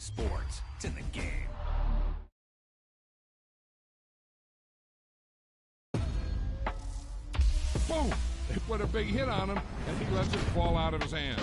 sports. It's in the game. Boom! They put a big hit on him, and he lets it fall out of his hand.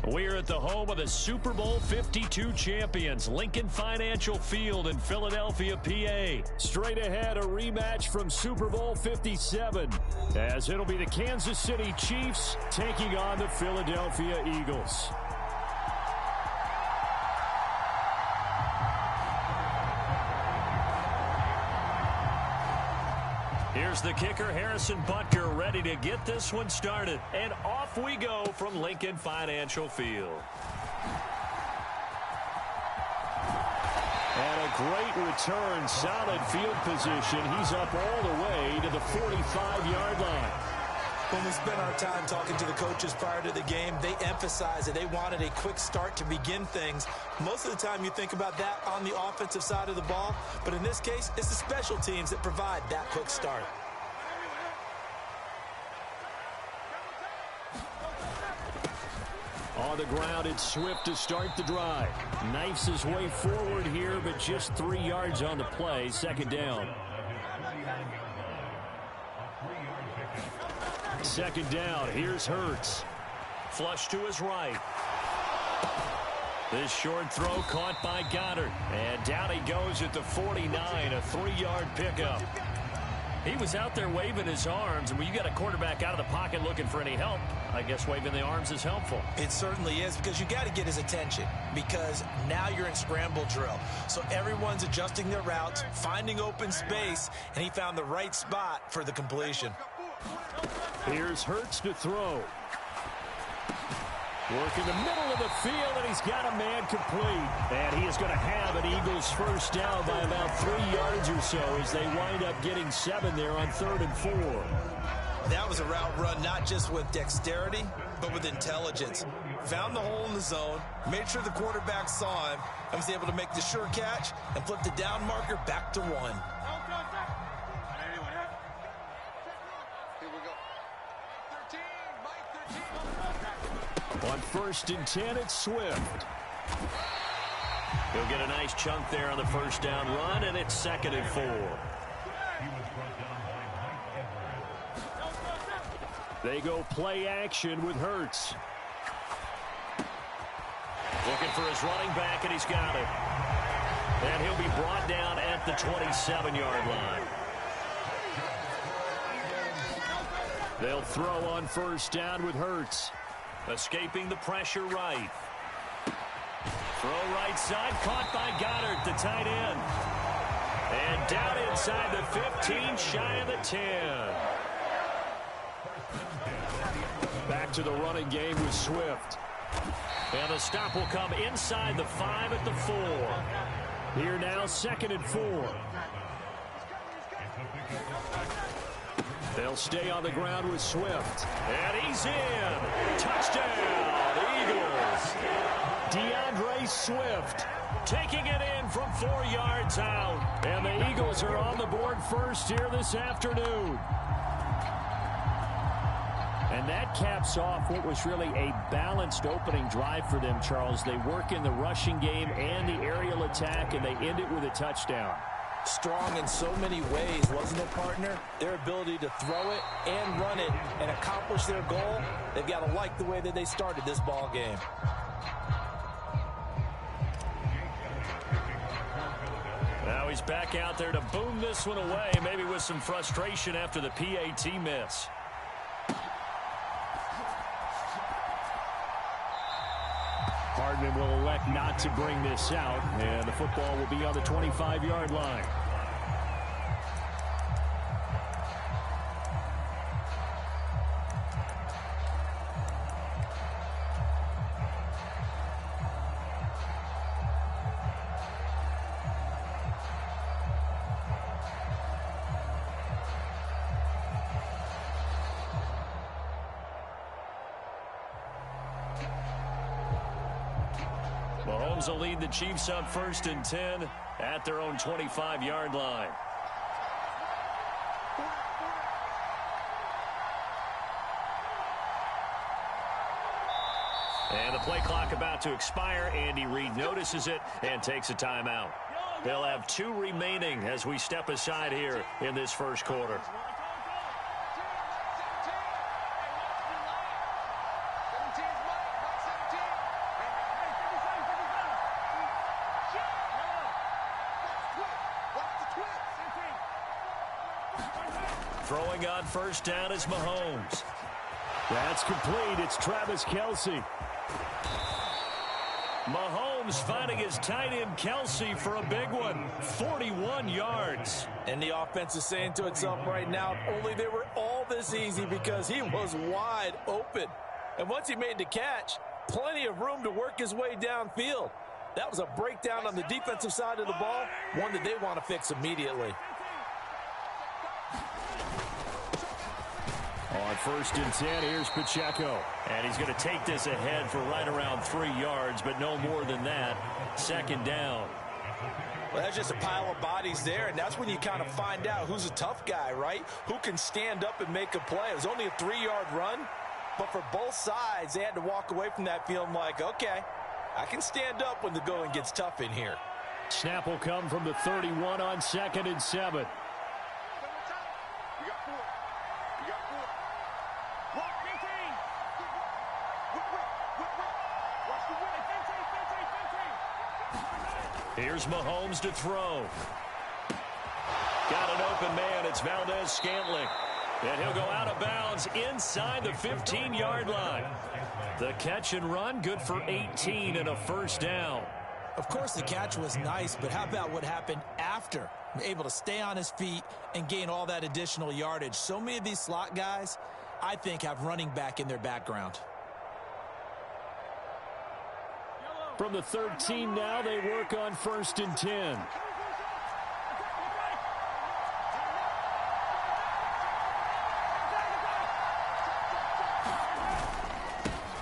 We're at the home of the Super Bowl 52 champions, Lincoln Financial Field in Philadelphia, PA. Straight ahead, a rematch from Super Bowl 57, as it'll be the Kansas City Chiefs taking on the Philadelphia Eagles. Here's the kicker, Harrison Butker, ready to get this one started. And off we go from Lincoln Financial Field. And a great return, solid field position. He's up all the way to the 45-yard line. When we spent our time talking to the coaches prior to the game, they emphasized that they wanted a quick start to begin things. Most of the time you think about that on the offensive side of the ball, but in this case, it's the special teams that provide that quick start. On the ground, it's Swift to start the drive. Knifes his way forward here, but just 3 yards on the play. Second down. Second down, here's Hurts. Flush to his right. This short throw caught by Goddard. And down he goes at the 49, a 3-yard pickup. He was out there waving his arms, and when you got a quarterback out of the pocket looking for any help, I guess waving the arms is helpful. It certainly is, because you got to get his attention, because now you're in scramble drill. So everyone's adjusting their routes, finding open space, and he found the right spot for the completion. Here's Hurts to throw. Work in the middle of the field, and he's got a man complete. And he is going to have an Eagles first down by about 3 yards or so as they wind up getting 7 there on 3rd and 4. That was a route run not just with dexterity, but with intelligence. Found the hole in the zone, made sure the quarterback saw him, and was able to make the sure catch and flip the down marker back to 1. On 1st and 10, it's Swift. He'll get a nice chunk there on the first down run, and it's 2nd and 4. They go play action with Hurts. Looking for his running back, and he's got it. And he'll be brought down at the 27-yard line. They'll throw on first down with Hurts. Escaping the pressure right. Throw right side, caught by Goddard, the tight end. And down inside the 15, shy of the 10. Back to the running game with Swift. And the stop will come inside the 5 at the 4. Here now, 2nd and 4. They'll stay on the ground with Swift. And he's in. Touchdown, Eagles. DeAndre Swift taking it in from 4 yards out. And the Eagles are on the board first here this afternoon. And that caps off what was really a balanced opening drive for them, Charles. They work in the rushing game and the aerial attack, and they end it with a touchdown. Strong in so many ways, wasn't it, partner? Their ability to throw it and run it and accomplish their goal, they've got to like the way that they started this ball game. Now he's back out there to boom this one away, maybe with some frustration after the PAT miss. Hardman will elect not to bring this out, and the football will be on the 25-yard line. Mahomes will lead the Chiefs on 1st and 10 at their own 25-yard line. And the play clock about to expire. Andy Reid notices it and takes a timeout. They'll have 2 remaining as we step aside here in this first quarter. Throwing on 1st down is Mahomes. That's complete. It's Travis Kelce. Mahomes finding his tight end Kelce for a big one. 41 yards. And the offense is saying to itself right now, only they were all this easy because he was wide open. And once he made the catch, plenty of room to work his way downfield. That was a breakdown on the defensive side of the ball, one that they want to fix immediately. On 1st and 10, here's Pacheco. And he's going to take this ahead for right around 3 yards, but no more than that. 2nd down. Well, that's just a pile of bodies there, and that's when you kind of find out who's a tough guy, right? Who can stand up and make a play. It was only a 3-yard run, but for both sides, they had to walk away from that feeling like, okay, I can stand up when the going gets tough in here. Snap will come from the 31 on 2nd and 7. Here's Mahomes to throw. Got an open man. It's Valdez-Scantling. And he'll go out of bounds inside the 15-yard line. The catch and run, good for 18 and a 1st down. Of course, the catch was nice, but how about what happened after? Able to stay on his feet and gain all that additional yardage. So many of these slot guys, I think, have running back in their background. From the 13 now, they work on 1st and 10.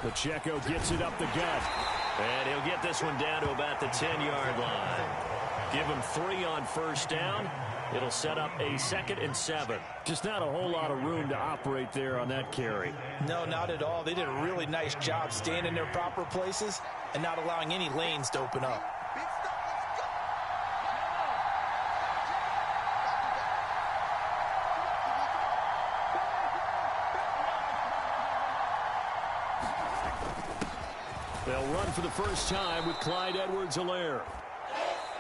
Pacheco gets it up the gut. And he'll get this one down to about the 10-yard line. Give him 3 on 1st down. It'll set up a 2nd and 7. Just not a whole lot of room to operate there on that carry. No, not at all. They did a really nice job staying in their proper places and not allowing any lanes to open up. They'll run for the first time with Clyde Edwards-Helaire.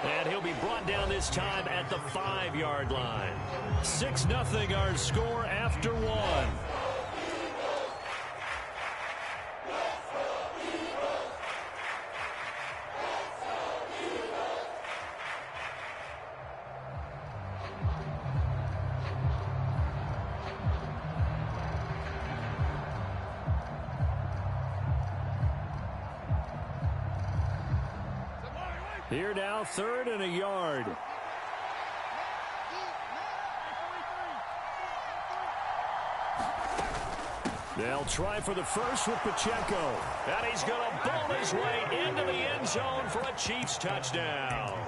And he'll be brought down this time at the 5-yard line. 6-0 our score after 1. Here now, 3rd and a yard. They'll try for the first with Pacheco. And he's going to bowl his way into the end zone for a Chiefs touchdown.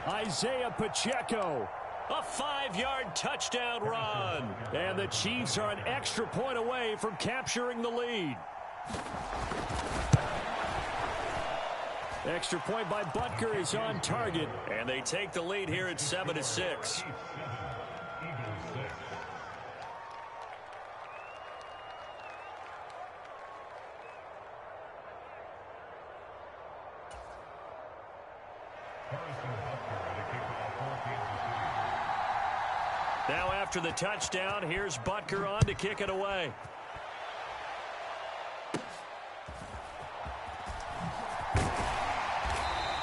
Isaiah Pacheco. A 5-yard touchdown run. And the Chiefs are an extra point away from capturing the lead. Extra point by Butker is on target. And they take the lead here at 7-6. Now after the touchdown, here's Butker on to kick it away.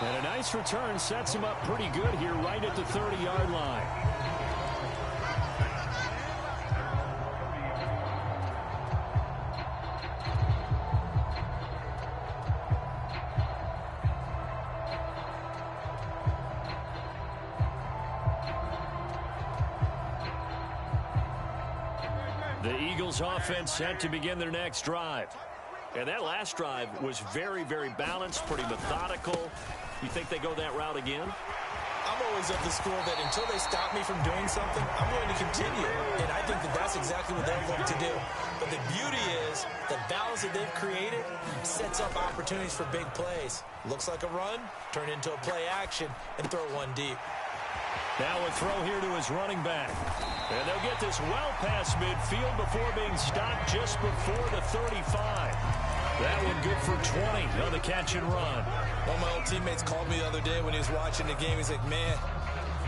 And a nice return sets him up pretty good here right at the 30-yard line. The Eagles offense set to begin their next drive. And that last drive was very, very balanced, pretty methodical. You think they go that route again? I'm always of the school that until they stop me from doing something, I'm going to continue. And I think that that's exactly what they'll look to do. But the beauty is the balance that they've created sets up opportunities for big plays. Looks like a run, turn into a play action, and throw one deep. Now a throw here to his running back. And they'll get this well past midfield before being stopped just before the 35. That one good for 20 on the catch and run. One of my old teammates called me the other day when he was watching the game. He's like, man,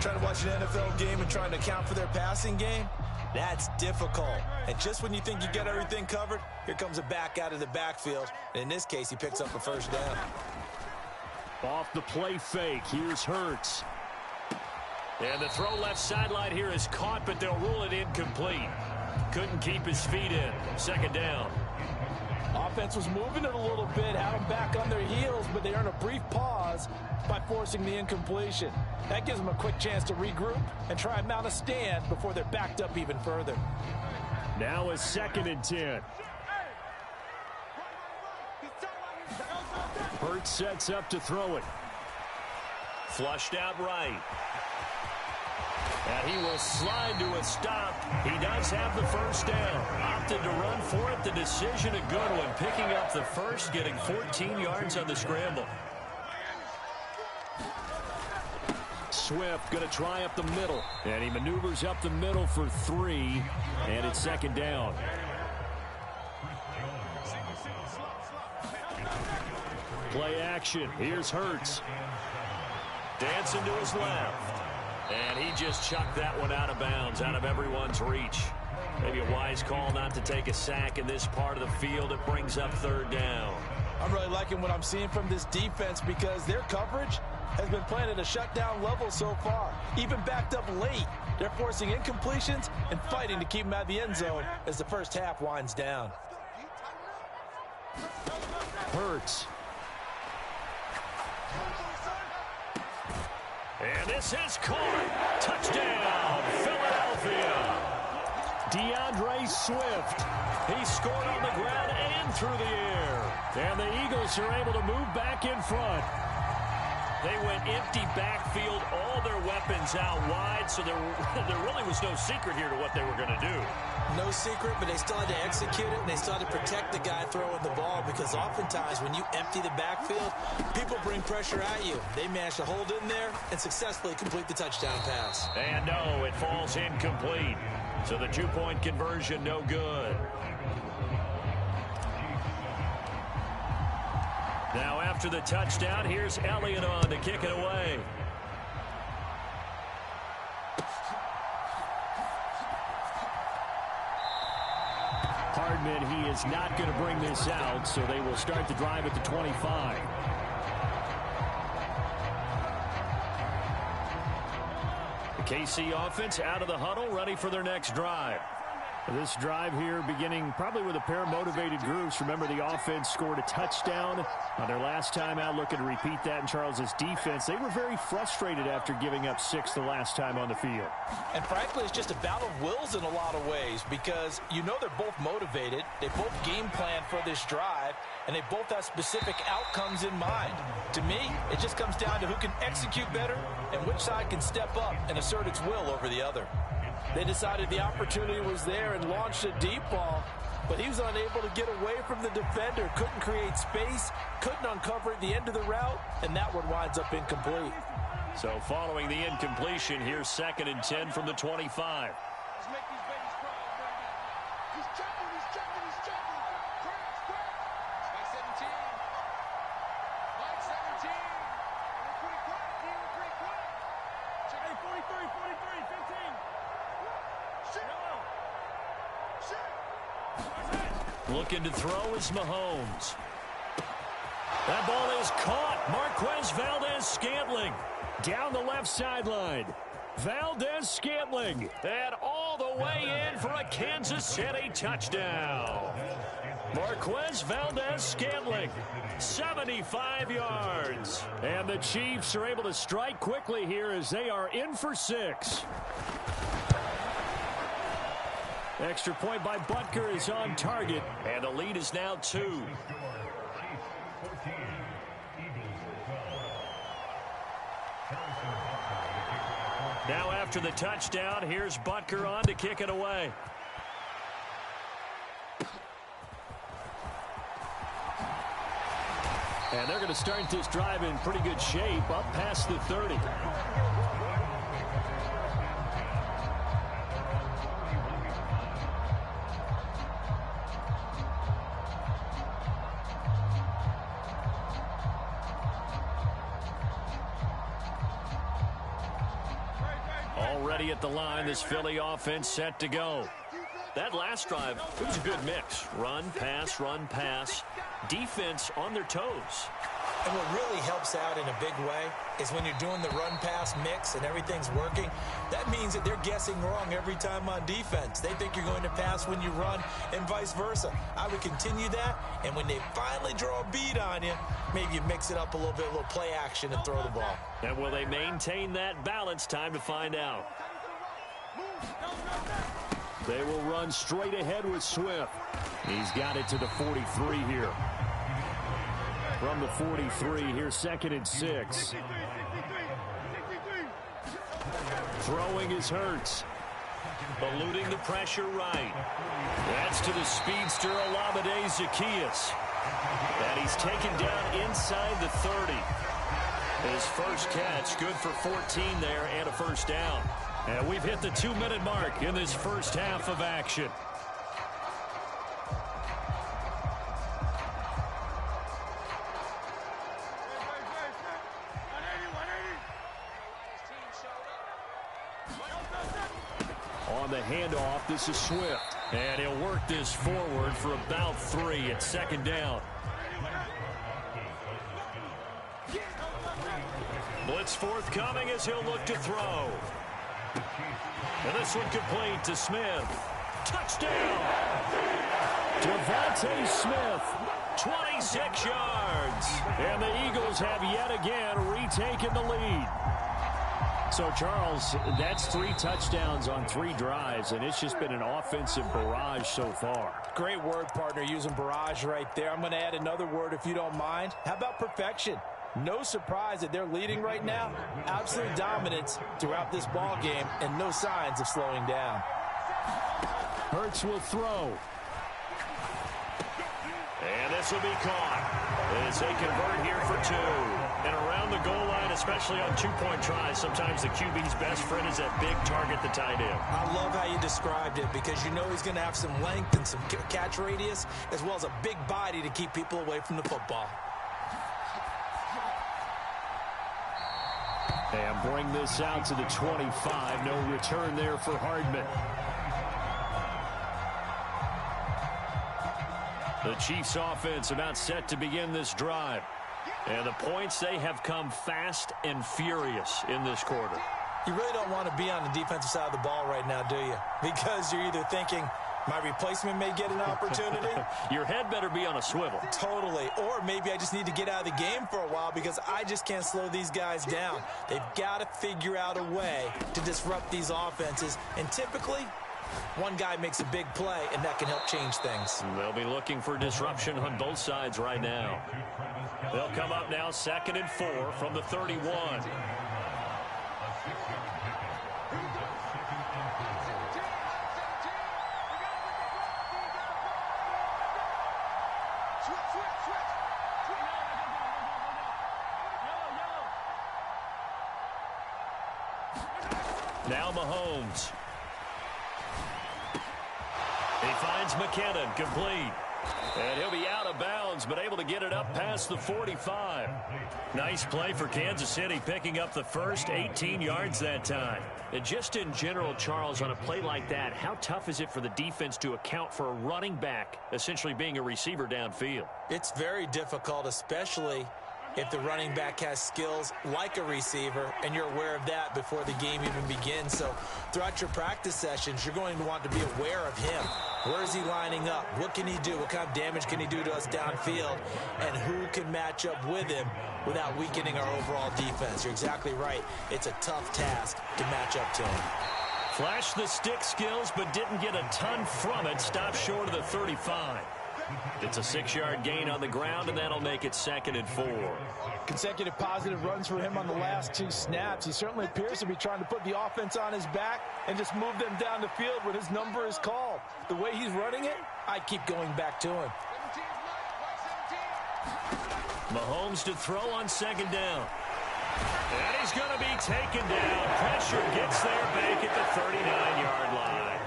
trying to watch an NFL game and trying to account for their passing game, that's difficult. And just when you think you get everything covered, here comes a back out of the backfield. And in this case, he picks up a first down. Off the play fake, here's Hurts. And the throw left sideline here is caught, but they'll rule it incomplete. Couldn't keep his feet in. Second down. Offense was moving it a little bit, had them back on their heels, but they earn a brief pause by forcing the incompletion. That gives them a quick chance to regroup and try and mount a stand before they're backed up even further. Now a 2nd and 10. Hurts sets up to throw it. Flushed out right. And he will slide to a stop. He does have the first down. Opted to run for it. The decision a good one. Picking up the first, getting 14 yards on the scramble. Swift going to try up the middle. And he maneuvers up the middle for 3. And it's 2nd down. Play action. Here's Hurts. Dancing to his left. And he just chucked that one out of bounds, out of everyone's reach. Maybe a wise call not to take a sack in this part of the field. It brings up 3rd down. I'm really liking what I'm seeing from this defense because their coverage has been playing at a shutdown level so far. Even backed up late, they're forcing incompletions and fighting to keep them out of the end zone as the first half winds down. Hurts. And this is caught. Touchdown, Philadelphia. DeAndre Swift. He scored on the ground and through the air. And the Eagles are able to move back in front. They went empty backfield, all their weapons out wide, so there really was no secret here to what they were going to do. No secret, but they still had to execute it, and they still had to protect the guy throwing the ball because oftentimes when you empty the backfield, people bring pressure at you. They managed to hold in there and successfully complete the touchdown pass. And no, it falls incomplete. So the 2-point conversion, no good. Now after the touchdown, here's Elliott on to kick it away. Hardman, he is not going to bring this out, so they will start the drive at the 25. The KC offense out of the huddle, ready for their next drive. This drive here beginning probably with a pair of motivated groups. Remember, the offense scored a touchdown on their last time out. Looking to repeat that in Charles's defense. They were very frustrated after giving up 6 the last time on the field. And frankly, it's just a battle of wills in a lot of ways because you know they're both motivated. They both game plan for this drive, and they both have specific outcomes in mind. To me, it just comes down to who can execute better and which side can step up and assert its will over the other. They decided the opportunity was there and launched a deep ball, but he was unable to get away from the defender, couldn't create space, couldn't uncover at the end of the route, and that one winds up incomplete. So following the incompletion, here's 2nd and 10 from the 25. Looking to throw is Mahomes. That ball is caught. Marquez Valdez-Scantling down the left sideline. Valdez-Scantling and all the way in for a Kansas City touchdown. Marquez Valdez-Scantling, 75 yards. And the Chiefs are able to strike quickly here as they are in for 6. Extra point by Butker is on target, and the lead is now 2. Now after the touchdown, here's Butker on to kick it away. And they're going to start this drive in pretty good shape, up past the 30. Already at the line, this Philly offense set to go. That last drive, it was a good mix. Run, pass, defense on their toes. And what really helps out in a big way is when you're doing the run-pass mix and everything's working, that means that they're guessing wrong every time on defense. They think you're going to pass when you run and vice versa. I would continue that, and when they finally draw a bead on you, maybe you mix it up a little bit, a little play action and throw the ball. And will they maintain that balance? Time to find out. They will run straight ahead with Swift. He's got it to the 43 here. From the 43, here's 2nd and 6. Throwing is Hurts. Eluding the pressure right. That's to the speedster Olamide Zaccheaus. And he's taken down inside the 30. His first catch, good for 14 there and a first down. And we've hit the 2-minute mark in this first half of action. On the handoff, this is Swift. And he'll work this forward for about 3 at 2nd down. Blitz forthcoming as he'll look to throw. And this one complete to Smith. Touchdown! Devontae Smith, 26 yards. And the Eagles have yet again retaken the lead. So, Charles, that's 3 touchdowns on 3 drives, and it's just been an offensive barrage so far. Great word, partner, using barrage right there. I'm going to add another word if you don't mind. How about perfection? No surprise that they're leading right now. Absolute dominance throughout this ball game and no signs of slowing down. Hurts will throw. And this will be caught as they convert here for 2. And around the goal line, especially on 2-point tries, sometimes the QB's best friend is that big target, the tight end. I love how you described it because you know he's going to have some length and some catch radius as well as a big body to keep people away from the football. And bring this out to the 25. No return there for Hardman. The Chiefs offense about set to begin this drive. And the points, they have come fast and furious in this quarter. You really don't want to be on the defensive side of the ball right now, do you? Because you're either thinking, My replacement may get an opportunity. Your head better be on a swivel. Totally. Or maybe I just need to get out of the game for a while because I just can't slow these guys down. They've got to figure out a way to disrupt these offenses. And typically, one guy makes a big play, and that can help change things. They'll be looking for disruption on both sides right now. They'll come up now 2nd and 4 from the 31. Now Mahomes. He finds McKinnon, complete. And he'll be out of bounds, but able to get it up past the 45. Nice play for Kansas City, picking up the first 18 yards that time. And just in general, Charles, on a play like that, how tough is it for the defense to account for a running back essentially being a receiver downfield? It's very difficult, especially if the running back has skills like a receiver, and you're aware of that before the game even begins. So throughout your practice sessions, you're going to want to be aware of him. Where is he lining up? What can he do? What kind of damage can he do to us downfield? And who can match up with him without weakening our overall defense? You're exactly right. It's a tough task to match up to him. Flashed the stick skills, but didn't get a ton from it. Stopped short of the 35. It's a 6-yard gain on the ground, and that'll make it 2nd and 4. Consecutive positive runs for him on the last 2 snaps. He certainly appears to be trying to put the offense on his back and just move them down the field when his number is called. The way he's running it, I keep going back to him. Mahomes to throw on 2nd down. And he's going to be taken down. Pressure gets there back at the 39-yard line.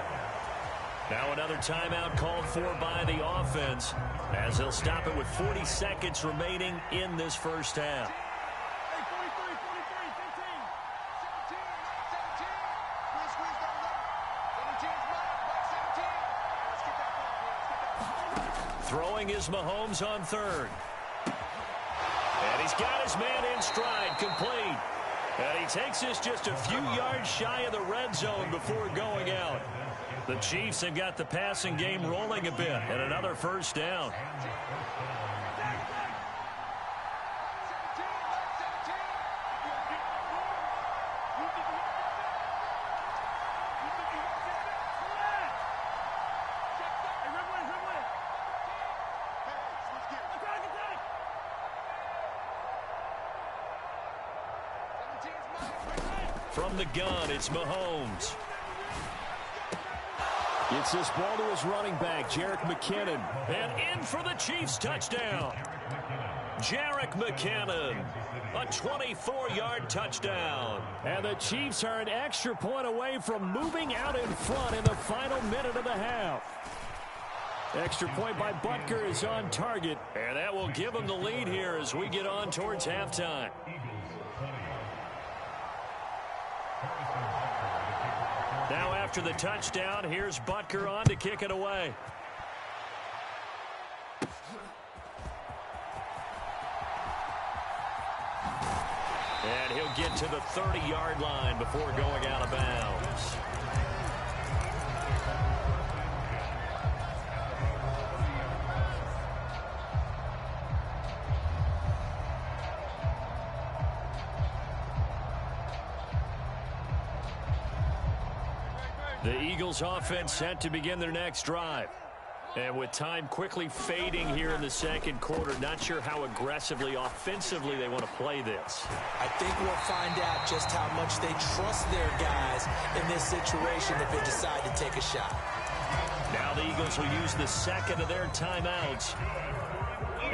Now another timeout called for by the offense as they'll stop it with 40 seconds remaining in this first half. Throwing is Mahomes on 3rd. And he's got his man in stride, complete. And he takes this just a few yards shy of the red zone before going out. The Chiefs have got the passing game rolling a bit, and another first down. From the gun, it's Mahomes. Gets this ball to his running back, Jerick McKinnon. And in for the Chiefs touchdown. Jerick McKinnon, a 24-yard touchdown. And the Chiefs are an extra point away from moving out in front in the final minute of the half. Extra point by Butker is on target. And that will give them the lead here as we get on towards halftime. Now after the touchdown, here's Butker on to kick it away. And he'll get to the 30-yard line before going out of bounds. The Eagles offense set to begin their next drive. And with time quickly fading here in the second quarter, not sure how aggressively, offensively they want to play this. I think we'll find out just how much they trust their guys in this situation if they decide to take a shot. Now the Eagles will use the second of their timeouts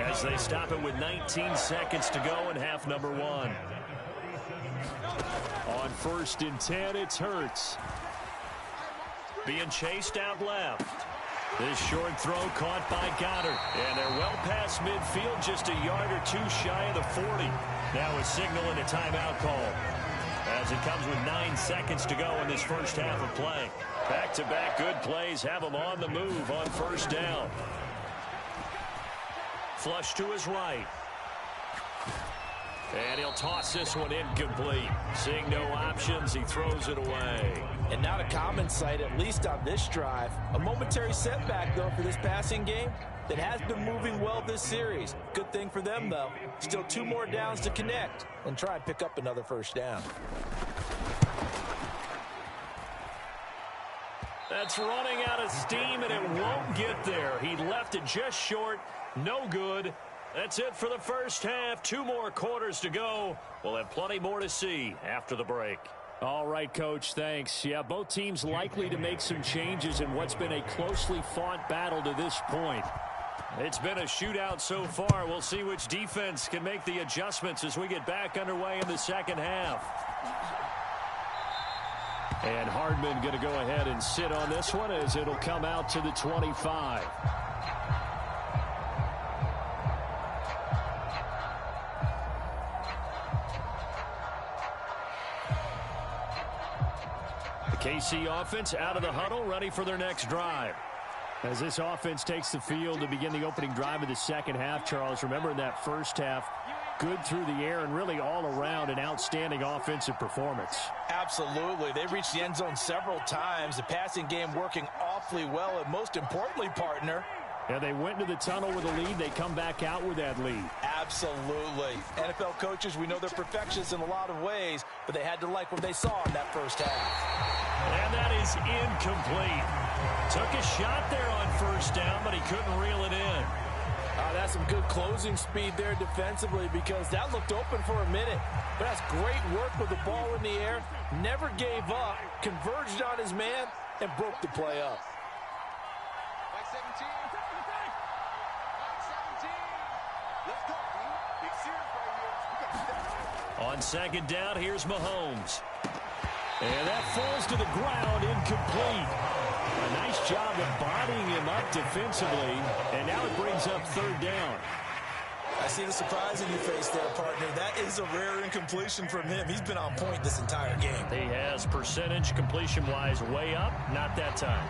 as they stop it with 19 seconds to go in half number 1. On 1st and 10, it's Hurts. Being chased out left. This short throw caught by Goddard. And they're well past midfield, just a yard or two shy of the 40. Now a signal and a timeout call as it comes with 9 seconds to go in this first half of play. Back-to-back good plays have them on the move on 1st down. Flush to his right. And he'll toss this one incomplete. Seeing no options, he throws it away. And not a common sight, at least on this drive. A momentary setback, though, for this passing game that has been moving well this series. Good thing for them, though. Still 2 more downs to connect and try and pick up another first down. That's running out of steam, and it won't get there. He left it just short. No good. That's it for the first half. 2 more quarters to go. We'll have plenty more to see after the break. All right, Coach, thanks. Yeah, both teams likely to make some changes in what's been a closely fought battle to this point. It's been a shootout so far. We'll see which defense can make the adjustments as we get back underway in the second half. And Hardman going to go ahead and sit on this one as it'll come out to the 25. The KC offense out of the huddle, ready for their next drive. As this offense takes the field to begin the opening drive of the second half, Charles, remember in that first half, good through the air and really all around an outstanding offensive performance. Absolutely. They reached the end zone several times. The passing game working awfully well, and most importantly, partner, yeah, they went into the tunnel with a lead. They come back out with that lead. Absolutely. NFL coaches, we know they're perfectionists in a lot of ways, but they had to like what they saw in that first half. And that is incomplete. Took a shot there on first down, but he couldn't reel it in. That's some good closing speed there defensively, because that looked open for a minute. But that's great work with the ball in the air. Never gave up, converged on his man, and broke the play up. On second down, here's Mahomes. And that falls to the ground, incomplete. A nice job of bodying him up defensively, and now it brings up third down. I see the surprise in your face there, partner. That is a rare incompletion from him. He's been on point this entire game. He has percentage completion-wise way up, not that time.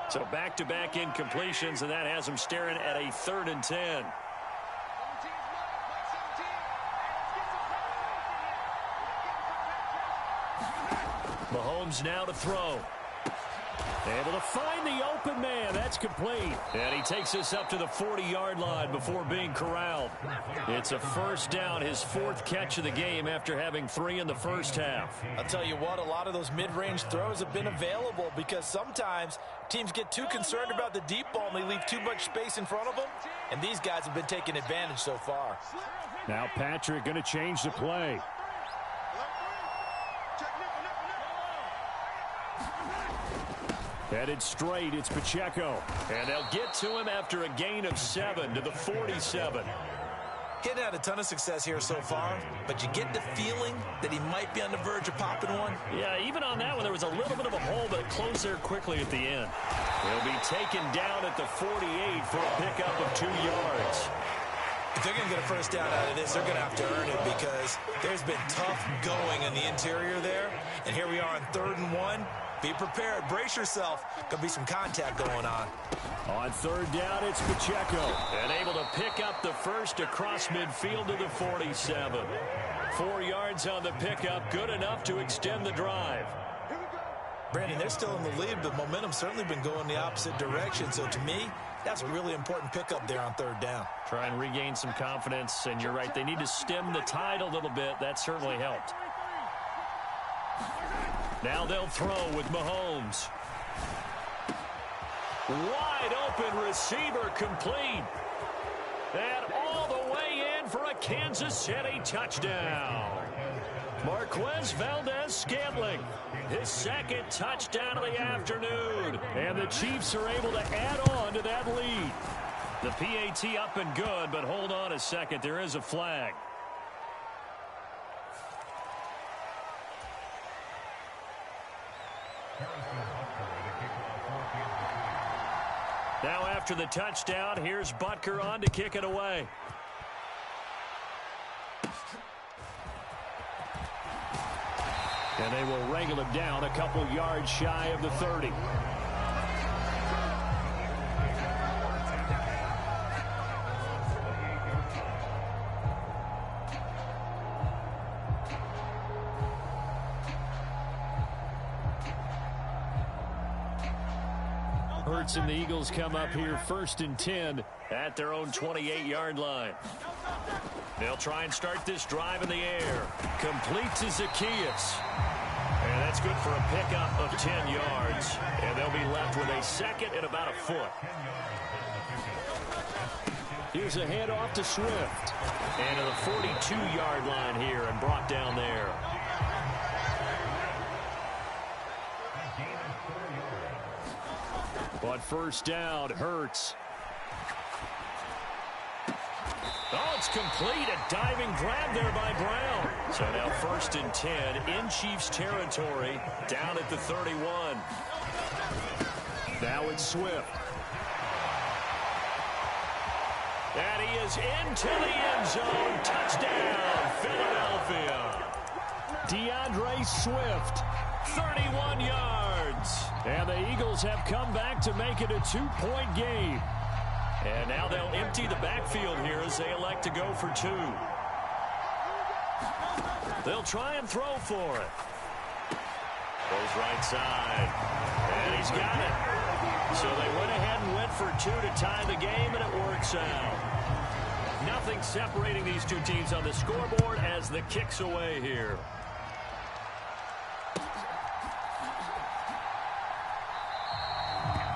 So back-to-back incompletions, and that has him staring at a 3rd and 10. Mahomes now to throw. Able to find the open man. That's complete. And he takes us up to the 40-yard line before being corralled. It's a first down, his 4th catch of the game after having 3 in the first half. I'll tell you what, a lot of those mid-range throws have been available, because sometimes teams get too concerned about the deep ball and they leave too much space in front of them. And these guys have been taking advantage so far. Now Patrick going to change the play. Headed straight, it's Pacheco. And they'll get to him after a gain of 7 to the 47. He hadn't had a ton of success here so far, but you get the feeling that he might be on the verge of popping one. Yeah, even on that one, there was a little bit of a hole, but it closed there quickly at the end. He'll be taken down at the 48 for a pickup of 2 yards. If they're going to get a first down out of this, they're going to have to earn it, because there's been tough going in the interior there. And here we are on 3rd and 1. Be prepared. Brace yourself. Going to be some contact going on. On 3rd down, it's Pacheco. And able to pick up the first across midfield to the 47. 4 yards on the pickup. Good enough to extend the drive. Brandon, they're still in the lead, but momentum's certainly been going the opposite direction. So to me, that's a really important pickup there on 3rd down. Try and regain some confidence, and you're right. They need to stem the tide a little bit. That certainly helped. Now they'll throw with Mahomes. Wide open receiver, complete. And all the way in for a Kansas City touchdown. Marquez Valdez-Scantling, his 2nd touchdown of the afternoon. And the Chiefs are able to add on to that lead. The PAT up and good, but hold on a second. There is a flag. Now after the touchdown, here's Butker on to kick it away. And they will wrangle him down a couple yards shy of the 30. Hurts and the Eagles come up here 1st and 10 at their own 28-yard line. They'll try and start this drive in the air. Complete to Zacchaeus. And that's good for a pickup of 10 yards. And they'll be left with a second and about a foot. Here's a handoff to Swift. And to the 42-yard line here and brought down there. But first down, Hurts. Oh, it's complete. A diving grab there by Brown. So now 1st and 10 in Chiefs territory down at the 31. Now it's Swift. And he is into the end zone. Touchdown, Philadelphia. DeAndre Swift, 31 yards. And the Eagles have come back to make it a 2-point game. And now they'll empty the backfield here as they elect to go for 2. They'll try and throw for it. Goes right side. And he's got it. So they went ahead and went for 2 to tie the game, and it works out. Nothing separating these two teams on the scoreboard as the kick's away here.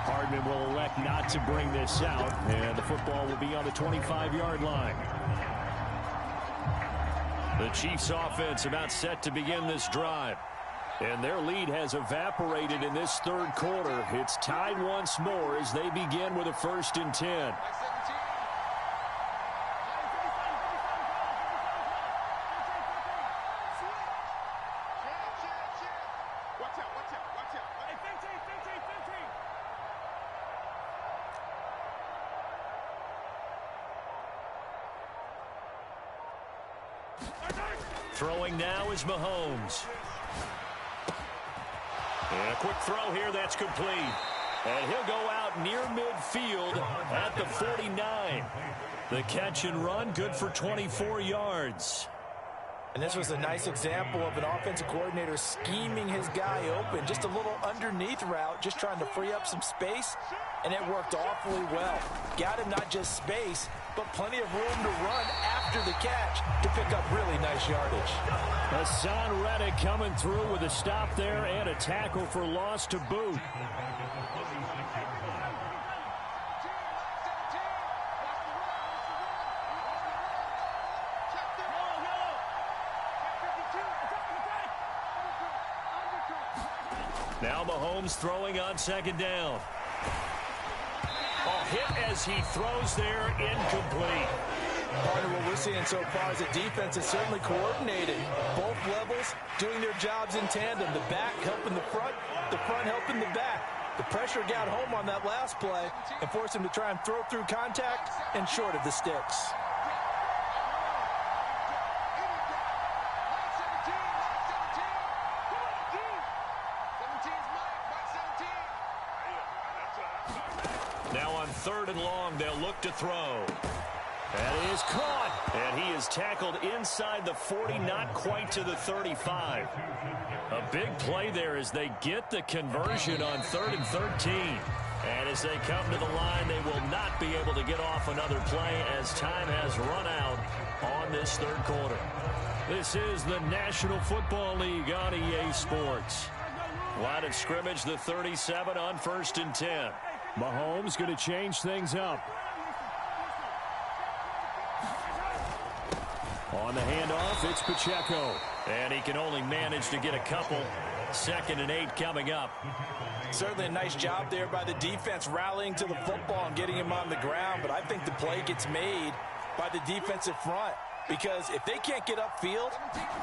Hardman will elect not to bring this out, and the football will be on the 25-yard line. The Chiefs offense about set to begin this drive. And their lead has evaporated in this third quarter. It's tied once more as they begin with a 1st and 10. Throwing now is Mahomes. And a quick throw here that's complete. And he'll go out near midfield at the 49. The catch and run good for 24 yards. And this was a nice example of an offensive coordinator scheming his guy open. Just a little underneath route, just trying to free up some space. And it worked awfully well. Got him not just space, but plenty of room to run after the catch to pick up really nice yardage. Hassan Reddick coming through with a stop there and a tackle for loss to boot. Now Mahomes throwing on 2nd down. Oh, hit as he throws there, incomplete. Part of what we're seeing so far is the defense is certainly coordinated. Both levels doing their jobs in tandem. The back helping the front helping the back. The pressure got home on that last play and forced him to try and throw through contact and short of the sticks. Now on 3rd and long, they'll look to throw. That is caught. And he is tackled inside the 40, not quite to the 35. A big play there as they get the conversion on 3rd and 13. And as they come to the line, they will not be able to get off another play as time has run out on this third quarter. This is the National Football League on EA Sports. Line of scrimmage, the 37 on 1st and 10. Mahomes going to change things up. On the handoff, it's Pacheco. And he can only manage to get a couple. 2nd and 8 coming up. Certainly a nice job there by the defense rallying to the football and getting him on the ground. But I think the play gets made by the defensive front. Because if they can't get upfield,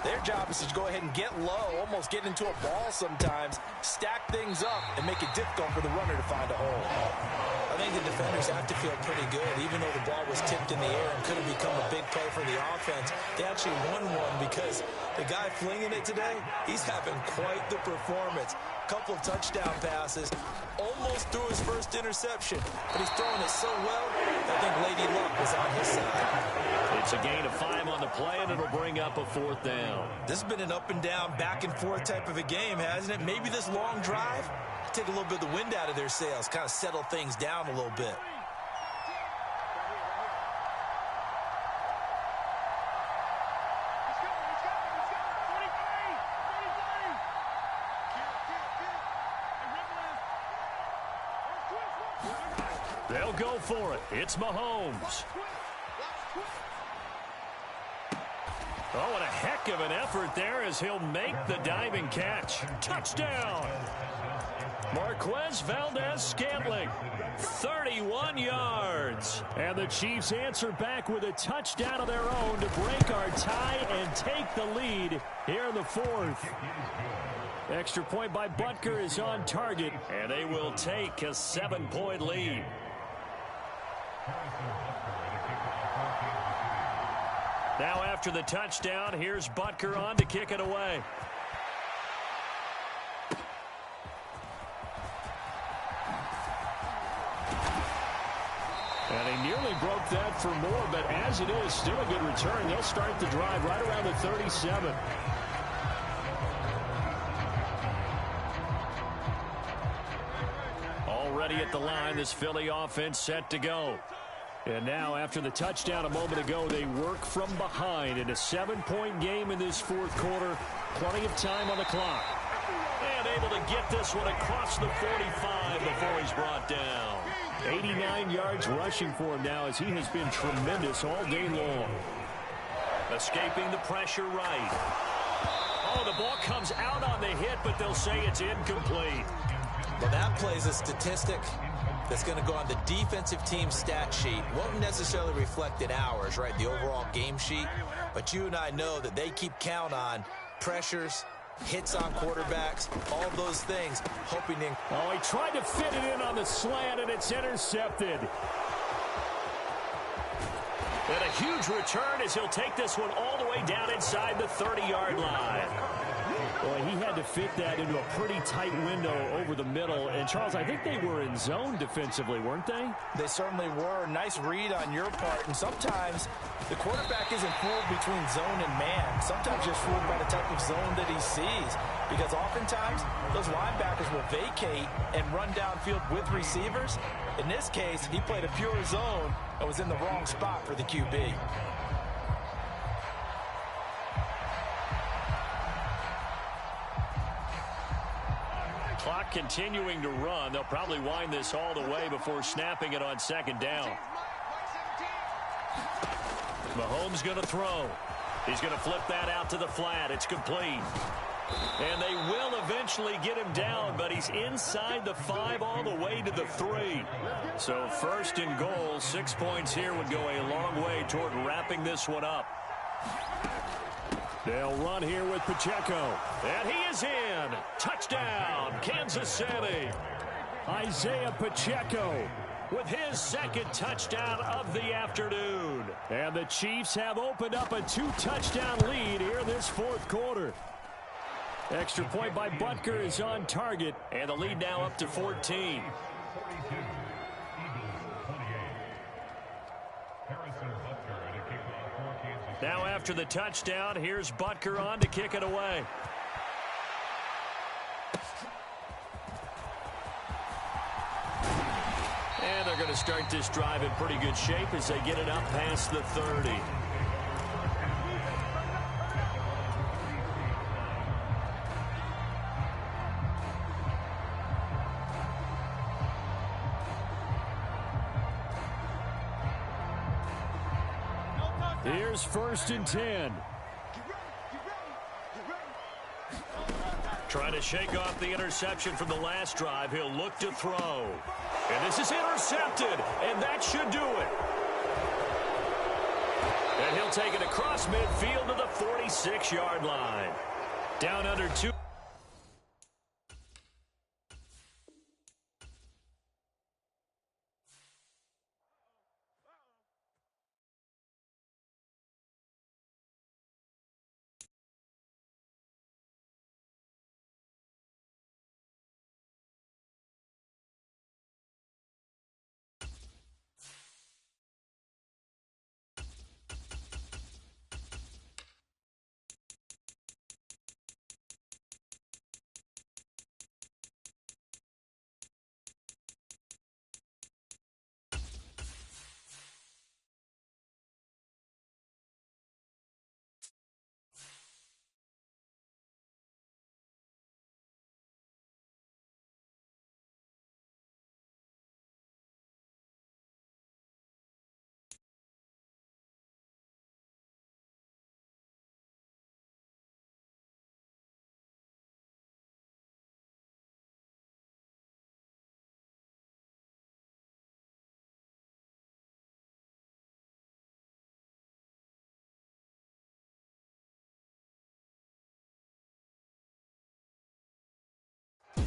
their job is to go ahead and get low, almost get into a ball sometimes, stack things up, and make it difficult for the runner to find a hole. I think the defenders have to feel pretty good, even though the ball was tipped in the air and could have become a big play for the offense. They actually won one because the guy flinging it today, he's having quite the performance. Couple of touchdown passes, almost threw his first interception, but he's throwing it so well, I think Lady Luck was on his side. It's a gain of 5 on the play, and it'll bring up a 4th down. This has been an up and down, back and forth type of a game, hasn't it? Maybe this long drive take a little bit of the wind out of their sails, kind of settle things down a little bit. They'll go for it. It's Mahomes. Oh, and a heck of an effort there as he'll make the diving catch. Touchdown! Marquez Valdez-Scantling, 31 yards. And the Chiefs answer back with a touchdown of their own to break our tie and take the lead here in the fourth. Extra point by Butker is on target, and they will take a 7-point lead. Now after the touchdown, here's Butker on to kick it away. And he nearly broke that for more, but as it is, still a good return. They'll start the drive right around the 37. Already at the line, this Philly offense set to go. And now, after the touchdown a moment ago, they work from behind in a 7-point game in this fourth quarter. Plenty of time on the clock. And able to get this one across the 45 before he's brought down. 89 yards rushing for him now as he has been tremendous all day long. Escaping the pressure right. Oh, the ball comes out on the hit, but they'll say it's incomplete. Well, that plays a statistic that's going to go on the defensive team stat sheet. Won't necessarily reflect in ours, right, the overall game sheet. But you and I know that they keep count on pressures, hits on quarterbacks, all those things, hoping to... Oh, he tried to fit it in on the slant, and it's intercepted. And a huge return as he'll take this one all the way down inside the 30-yard line. Boy, he had to fit that into a pretty tight window over the middle. And, Charles, I think they were in zone defensively, weren't they? They certainly were. Nice read on your part. And sometimes the quarterback isn't fooled between zone and man. Sometimes just fooled by the type of zone that he sees. Because oftentimes, those linebackers will vacate and run downfield with receivers. In this case, he played a pure zone and was in the wrong spot for the QB. Clock continuing to run. They'll probably wind this all the way before snapping it on second down. Mahomes going to throw. He's going to flip that out to the flat. It's complete. And they will eventually get him down, but he's inside the 5 all the way to the 3. So first and goal, 6 points here would go a long way toward wrapping this one up. They'll run here with Pacheco. And he is in. Touchdown, Kansas City. Isaiah Pacheco with his second touchdown of the afternoon. And the Chiefs have opened up a 2-touchdown lead here in this fourth quarter. Extra point by Butker is on target. And the lead now up to 14. Now after the touchdown, here's Butker on to kick it away. And they're going to start this drive in pretty good shape as they get it up past the 30. Here's first and 10. Trying to shake off the interception from the last drive. He'll look to throw. And this is intercepted, and that should do it. And he'll take it across midfield to the 46-yard line. Down under 2.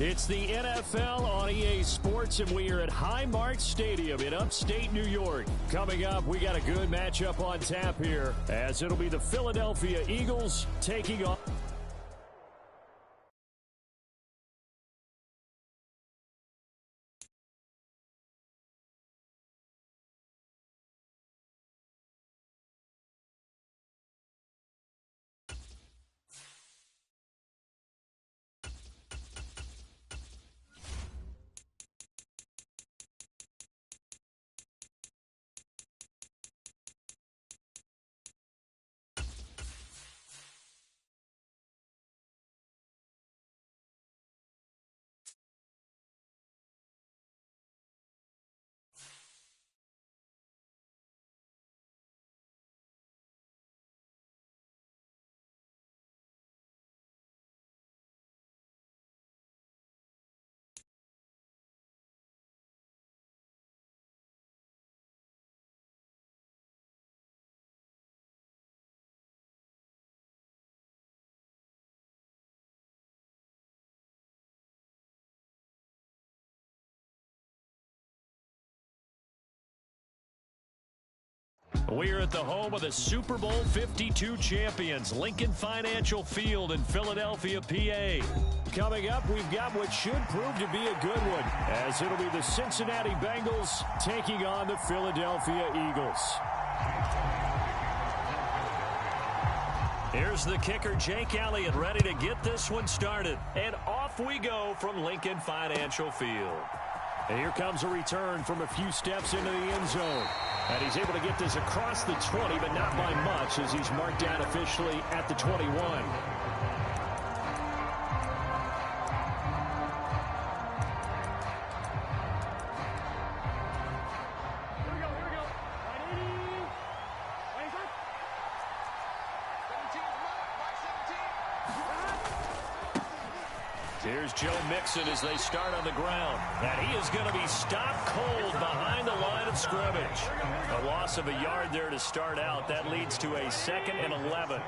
It's the NFL on EA Sports, and we are at Highmark Stadium in upstate New York. Coming up, we got a good matchup on tap here, as it'll be the Philadelphia Eagles taking on... We're at the home of the Super Bowl 52 champions, Lincoln Financial Field in Philadelphia, PA. Coming up, we've got what should prove to be a good one, as it'll be the Cincinnati Bengals taking on the Philadelphia Eagles. Here's the kicker, Jake Elliott, ready to get this one started. And off we go from Lincoln Financial Field. And here comes a return from a few steps into the end zone. And he's able to get this across the 20, but not by much, as he's marked down officially at the 21. Here's Joe Mixon as they start on the ground. And he is going to be stopped cold behind the line of scrimmage. A loss of a yard there to start out. That leads to a 2nd and 11.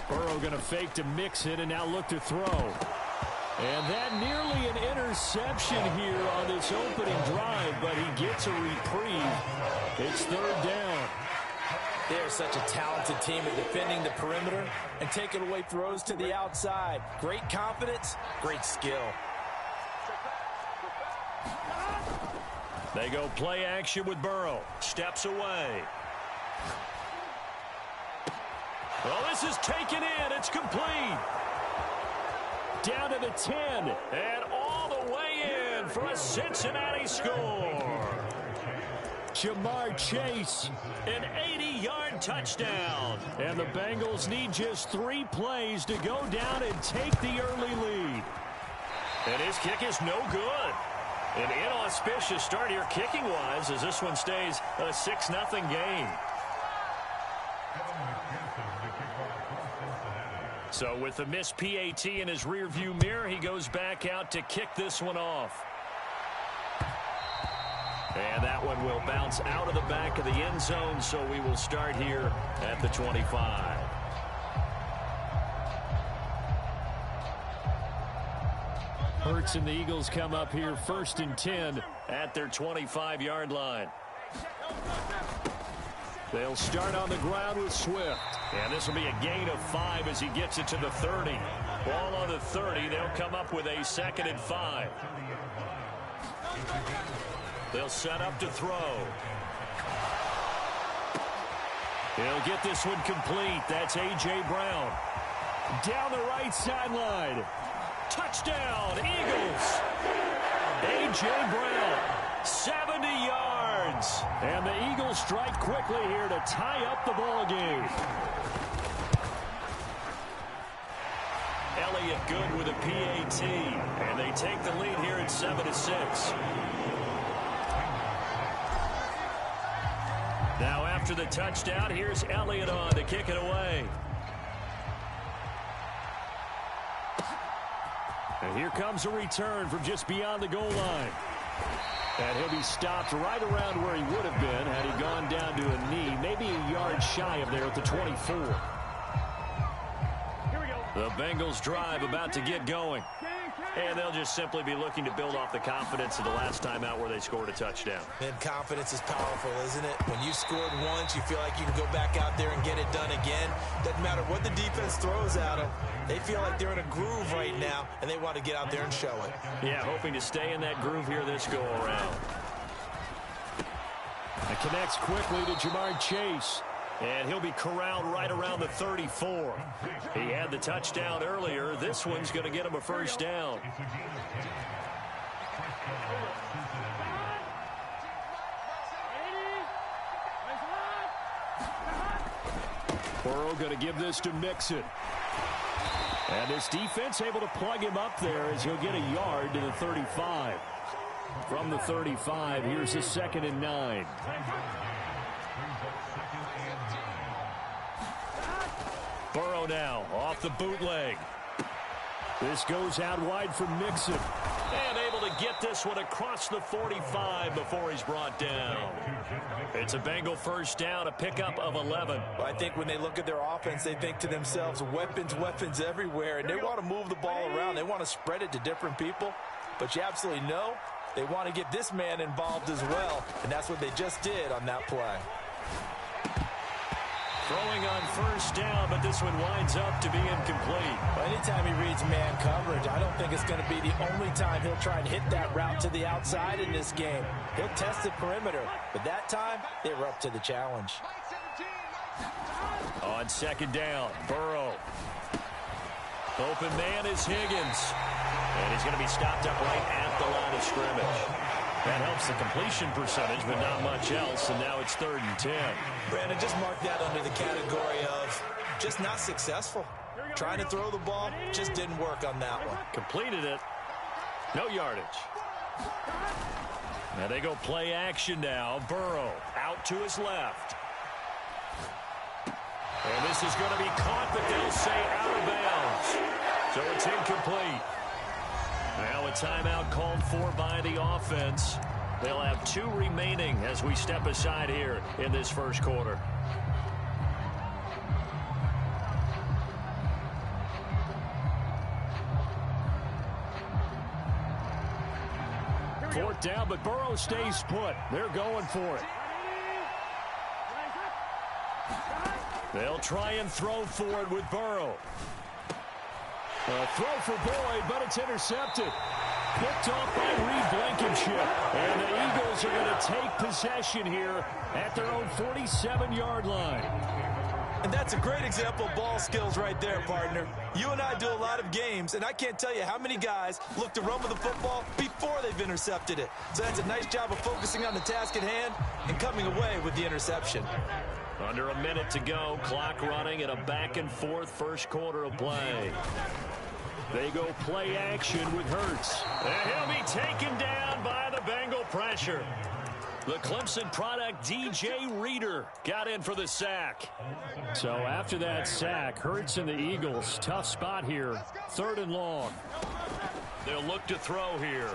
Burrow going to fake to Mixon and now look to throw. And that nearly an interception here on this opening drive, but he gets a reprieve. It's 3rd down. They're such a talented team at defending the perimeter and taking away throws to the outside. Great confidence, great skill. They go play action with Burrow. Steps away. Well, this is taken in. It's complete. Down to the 10. And all the way in for a Cincinnati score. Jamar Chase, an 80-yard touchdown. And the Bengals need just 3 plays to go down and take the early lead. And his kick is no good. An inauspicious start here kicking-wise as this one stays a 6-0 game. So with the missed PAT in his rearview mirror, he goes back out to kick this one off. And that one will bounce out of the back of the end zone, so we will start here at the 25. Hurts and the Eagles come up here 1st and 10 at their 25-yard line. They'll start on the ground with Swift. And this will be a gain of 5 as he gets it to the 30. Ball on the 30. They'll come up with a 2nd and 5. They'll set up to throw. He'll get this one complete. That's A.J. Brown. Down the right sideline. Touchdown, Eagles. A.J. Brown, 70 yards. And the Eagles strike quickly here to tie up the ball game. Elliott good with a PAT. And they take the lead here at 7-6. Now after the touchdown, here's Elliott on to kick it away. And here comes a return from just beyond the goal line. And he'll be stopped right around where he would have been had he gone down to a knee, maybe a yard shy of there at the 24. Here we go. The Bengals drive about to get going. And they'll just simply be looking to build off the confidence of the last time out where they scored a touchdown. And confidence is powerful, isn't it? When you scored once, you feel like you can go back out there and get it done again. Doesn't matter what the defense throws at them. They feel like they're in a groove right now, and they want to get out there and show it. Yeah, hoping to stay in that groove here this go-around. It connects quickly to Jamar Chase. And he'll be corralled right around the 34. He had the touchdown earlier. This one's going to get him a first down. Burrow going to give this to Mixon. And this defense able to plug him up there as he'll get a yard to the 35. From the 35, here's a 2nd and 9. Burrow now off the bootleg. This goes out wide for Mixon. And able to get this one across the 45 before he's brought down. It's a Bengal first down, a pickup of 11. Well, I think when they look at their offense, they think to themselves, weapons everywhere. And they want to move the ball around. They want to spread it to different people. But you absolutely know they want to get this man involved as well. And that's what they just did on that play. Throwing on first down, but this one winds up to be incomplete. Well, anytime he reads man coverage, I don't think it's going to be the only time he'll try and hit that route to the outside in this game. He'll test the perimeter, but that time, they were up to the challenge. On 2nd down, Burrow. Open man is Higgins. And he's going to be stopped up right at the line of scrimmage. That helps the completion percentage, but not much else, and now it's 3rd and 10. Brandon, just mark that under the category of just not successful. Trying to throw the ball, just didn't work on that one. Completed it. No yardage. Now they go play action now. Burrow out to his left. And this is going to be caught, but they'll say out of bounds. So it's incomplete. Now a timeout called for by the offense. They'll have 2 remaining as we step aside here in this first quarter. Fourth down, but Burrow stays put. They're going for it. They'll try and throw for it with Burrow. A throw for Boyd, but it's intercepted. Picked off by Reed Blankenship. And the Eagles are going to take possession here at their own 47-yard line. And that's a great example of ball skills right there, partner. You and I do a lot of games, and I can't tell you how many guys look to run with the football before they've intercepted it. So that's a nice job of focusing on the task at hand and coming away with the interception. Under a minute to go, clock running in a back-and-forth first quarter of play. They go play action with Hurts. And he'll be taken down by the Bengal pressure. The Clemson product, DJ Reader, got in for the sack. So after that sack, Hurts and the Eagles, tough spot here, 3rd and long. They'll look to throw here.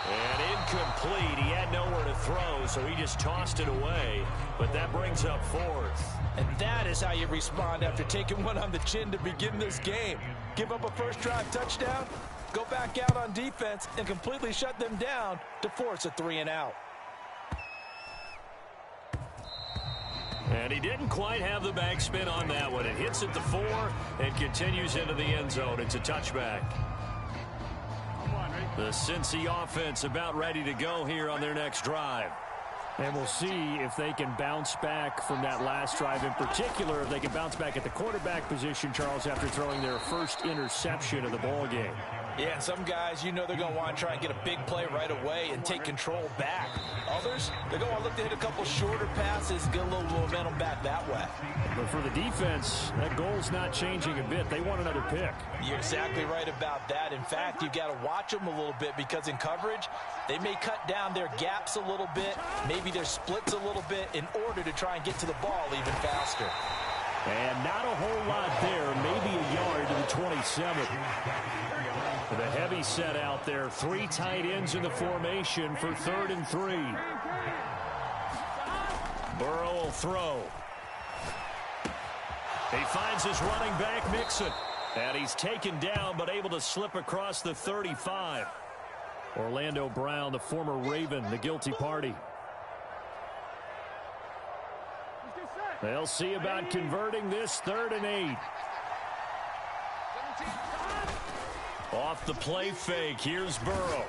And incomplete. He had nowhere to throw, so he just tossed it away. But that brings up 4th. And that is how you respond after taking one on the chin to begin this game. Give up a first drive touchdown, go back out on defense, and completely shut them down to force a 3-and-out. And he didn't quite have the backspin on that one. It hits at the 4 and continues into the end zone. It's a touchback. The Cincy offense about ready to go here on their next drive. And we'll see if they can bounce back from that last drive. In particular, if they can bounce back at the quarterback position, Charles, after throwing their first interception of the ball game. Yeah, and some guys, you know they're going to want to try and get a big play right away and take control back. Others, they're going to look to hit a couple shorter passes, get a little momentum back that way. But for the defense, that goal's not changing a bit. They want another pick. You're exactly right about that. In fact, you've got to watch them a little bit because in coverage, they may cut down their gaps a little bit, maybe their splits a little bit in order to try and get to the ball even faster. And not a whole lot there, maybe a yard to the 27. The heavy set out there, 3 tight ends in the formation for 3rd and 3. Burrow will throw. He finds his running back, Mixon. And he's taken down, but able to slip across the 35. Orlando Brown, the former Raven, the guilty party. They'll see about converting this 3rd and 8. Off the play fake, here's Burrow.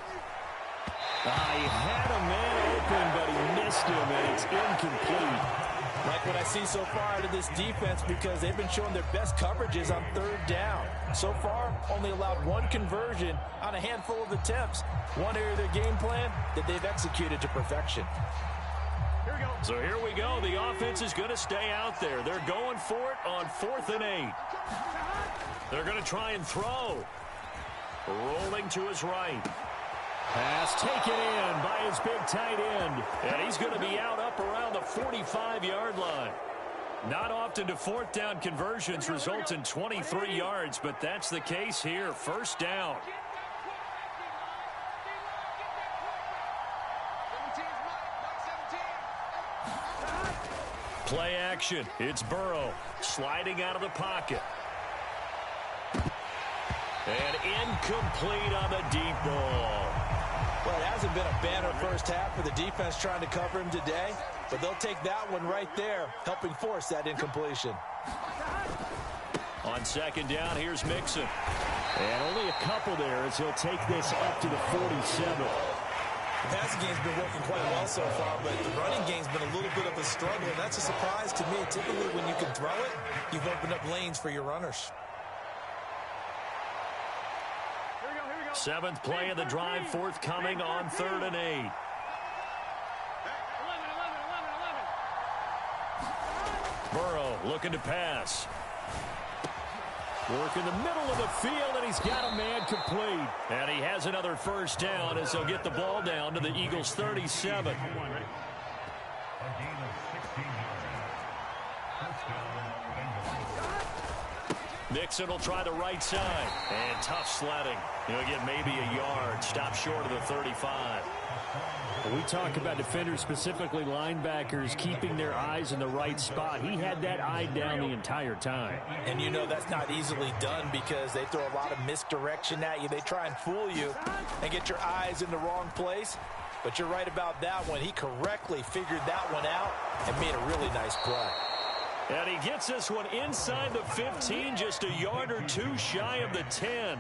He had a man open, but he missed him, and it's incomplete. Like what I see so far out of this defense, because they've been showing their best coverages on 3rd down. So far, only allowed 1 conversion on a handful of attempts. One area of their game plan that they've executed to perfection. So here we go. The offense is going to stay out there. They're going for it on 4th and 8. They're going to try and throw. Rolling to his right. Pass taken in by his big tight end. And he's going to be out up around the 45-yard line. Not often do 4th down conversions result in 23 yards, but that's the case here. 1st down. Play action. It's Burrow sliding out of the pocket. And incomplete on the deep ball. Well, it hasn't been a banner first half for the defense trying to cover him today, but they'll take that one right there, helping force that incompletion. On 2nd down, here's Mixon. And only a couple there as he'll take this up to the 47. The passing game's been working quite well so far, but the running game's been a little bit of a struggle, and that's a surprise to me. Typically, when you can throw it, you've opened up lanes for your runners. 7th play of the drive, forthcoming on 3rd and 8. Burrow looking to pass. Work in the middle of the field, and he's got a man complete. And he has another 1st down as he'll get the ball down to the Eagles' 37. Mixon will try the right side. And tough sledding. He'll get maybe a yard. Stop short of the 35. We talk about defenders, specifically linebackers, keeping their eyes in the right spot. He had that eye down the entire time. And you know that's not easily done because they throw a lot of misdirection at you. They try and fool you and get your eyes in the wrong place. But you're right about that one. He correctly figured that one out and made a really nice play. And he gets this one inside the 15, just a yard or 2 shy of the 10.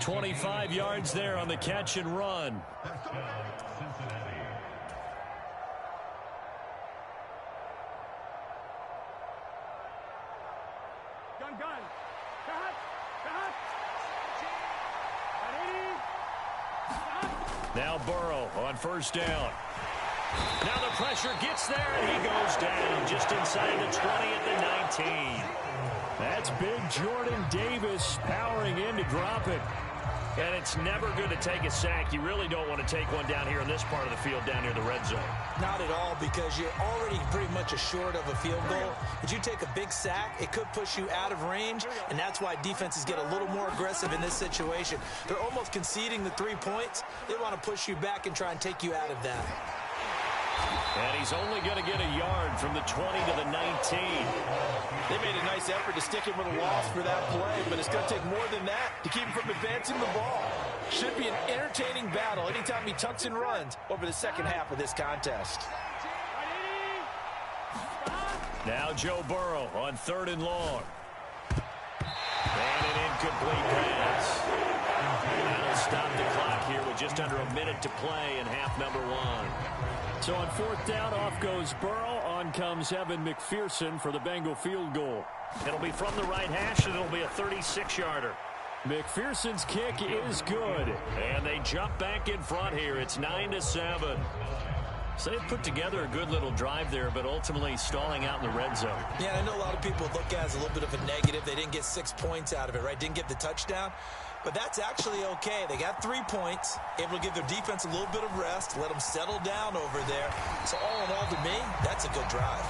25 yards there on the catch and run. Now Burrow on 1st down. Now the pressure gets there, and he goes down just inside the 20 at the 19. That's big Jordan Davis powering in to drop it. And it's never good to take a sack. You really don't want to take one down here in this part of the field, down near the red zone. Not at all, because you're already pretty much assured of a field goal. If you take a big sack, it could push you out of range, and that's why defenses get a little more aggressive in this situation. They're almost conceding the 3 points. They want to push you back and try and take you out of that. And he's only going to get a yard from the 20 to the 19. They made a nice effort to stick him with a loss for that play, but it's going to take more than that to keep him from advancing the ball. Should be an entertaining battle anytime he tucks and runs over the second half of this contest. Now Joe Burrow on 3rd and long. And an incomplete pass. That'll stop the clock here with just under a minute to play in half number 1. So on 4th down, off goes Burrow. On comes Evan McPherson for the Bengal field goal. It'll be from the right hash, and it'll be a 36-yarder. McPherson's kick is good. And they jump back in front here. It's 9-7. So they've put together a good little drive there, but ultimately stalling out in the red zone. Yeah, I know a lot of people look at it as a little bit of a negative. They didn't get 6 points out of it, right? Didn't get the touchdown. But that's actually okay. They got 3 points, able to give their defense a little bit of rest, let them settle down over there. So all in all, to me, that's a good drive.